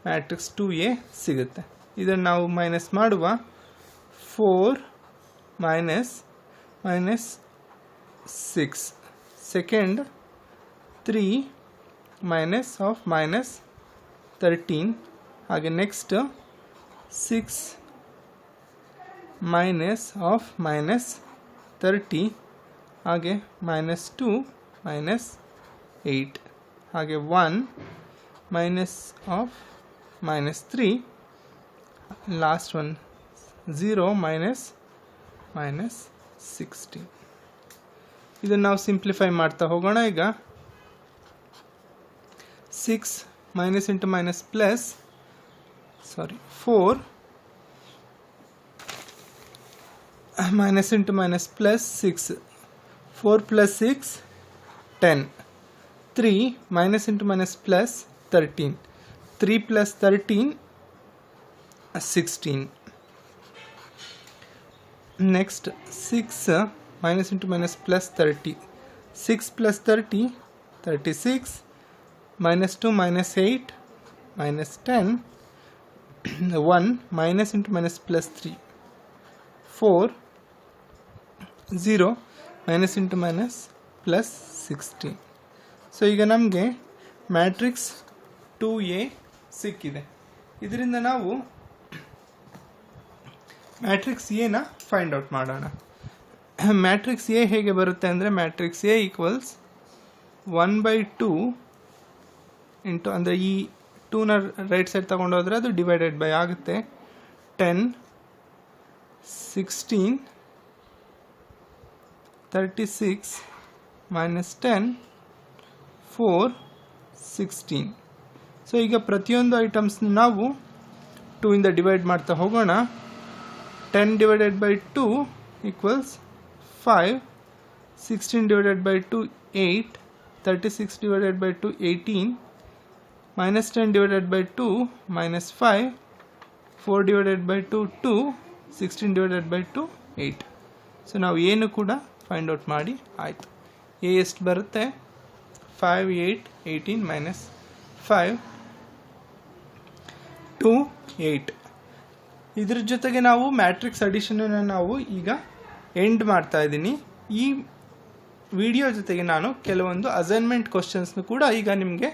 ಮ್ಯಾಟ್ರಿಕ್ಸ್ 2a ಸಿಗುತ್ತೆ. ಇದನ್ನು ನಾವು ಮೈನಸ್ ಮಾಡುವ 4 minus 6 second 3 minus of minus 13 ಹಾಗೆ ನೆಕ್ಸ್ಟ್ 6 minus of minus 30 ಹಾಗೆ minus 2 minus 8 ಹಾಗೆ 1 minus of minus 3 last one 0 minus 16. ಇದನ್ನು ನಾವು ಸಿಂಪ್ಲಿಫೈ ಮಾಡ್ತಾ ಹೋಗೋಣ. ಈಗ 6 minus into minus plus 4 minus into minus plus 6 4 plus 6 10 3 minus into minus plus 13 3 plus 13 16. next 6 minus into minus plus 30 6 plus 30 36 minus 2 minus 8 minus 10 1 minus into minus plus 3 4 0 minus into minus plus 16. So ಈಗ ನಮಗೆ matrix 2a ಸಿಕ್ಕಿದೆ. ಇದರಿಂದ ನಾವು matrix ಎನ find out ಮಾಡೋಣ. Matrix A ಹೇಗೆ ಬರುತ್ತೆ ಅಂದರೆ ಮ್ಯಾಟ್ರಿಕ್ಸ್ ಎ ಈಕ್ವಲ್ಸ್ 1/2 ಇಂಟು ಅಂದರೆ ಈ 2ನ ರೈಟ್ ಸೈಡ್ ತಗೊಂಡೋದ್ರೆ ಅದು ಡಿವೈಡೆಡ್ ಬೈ ಆಗುತ್ತೆ 10 16 36 minus 10 4 16. ಸೊ ಈಗ ಪ್ರತಿಯೊಂದು ಐಟಮ್ಸ್ನ ನಾವು 2 ಇಂದ ಡಿವೈಡ್ ಮಾಡ್ತಾ ಹೋಗೋಣ. 10 divided by 2 equals 5 16 divided by 2 8 36 divided by 2 18 minus 10 divided by 2 minus 5 4 divided by 2 2 16 divided by 2 8. So ನಾವು ಏನು ಕೂಡ ಫೈಂಡ್ ಔಟ್ ಮಾಡಿ ಆಯಿತು. ಎ ಎಷ್ಟು ಬರುತ್ತೆ 5 8 18 minus 5 2 8. ಇದ್ರ ಜೊತೆಗೆ ನಾವು ಮ್ಯಾಟ್ರಿಕ್ಸ್ ಅಡಿಷನನ್ನು ನಾವು ಈಗ ಎಂಡ್ ಮಾಡ್ತಾ ಇದ್ದೀನಿ. ಈ ವಿಡಿಯೋ ಜೊತೆಗೆ ನಾನು ಕೆಲವೊಂದು ಅಸೈನ್ಮೆಂಟ್ ಕ್ವಶನ್ಸ್ನು ಕೂಡ ಈಗ ನಿಮಗೆ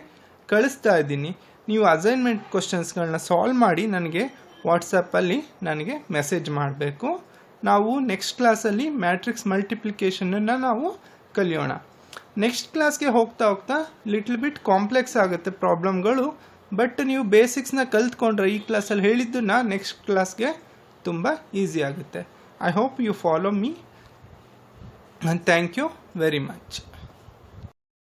ಕಳಿಸ್ತಾ ಇದ್ದೀನಿ. ನೀವು ಅಸೈನ್ಮೆಂಟ್ ಕ್ವಶನ್ಸ್ಗಳನ್ನ ಸಾಲ್ವ್ ಮಾಡಿ ನನಗೆ ವಾಟ್ಸಪ್ಪಲ್ಲಿ ನನಗೆ ಮೆಸೇಜ್ ಮಾಡಬೇಕು. ನಾವು ನೆಕ್ಸ್ಟ್ ಕ್ಲಾಸಲ್ಲಿ ಮ್ಯಾಟ್ರಿಕ್ಸ್ ಮಲ್ಟಿಪ್ಲಿಕೇಶನನ್ನು ನಾವು ಕಲಿಯೋಣ. ನೆಕ್ಸ್ಟ್ ಕ್ಲಾಸ್ಗೆ ಹೋಗ್ತಾ ಹೋಗ್ತಾ ಲಿಟ್ಲ್ ಬಿಟ್ ಕಾಂಪ್ಲೆಕ್ಸ್ ಆಗುತ್ತೆ ಪ್ರಾಬ್ಲಮ್ಗಳು. ಬಟ್ ನೀವು ಬೇಸಿಕ್ಸ್ನ ಕಲ್ತ್ಕೊಂಡ್ರೆ ಈ ಕ್ಲಾಸಲ್ಲಿ ಹೇಳಿದ್ದನ್ನು ನೆಕ್ಸ್ಟ್ ಕ್ಲಾಸ್ಗೆ ತುಂಬ ಈಸಿ ಆಗುತ್ತೆ. I hope you follow me and thank you very much.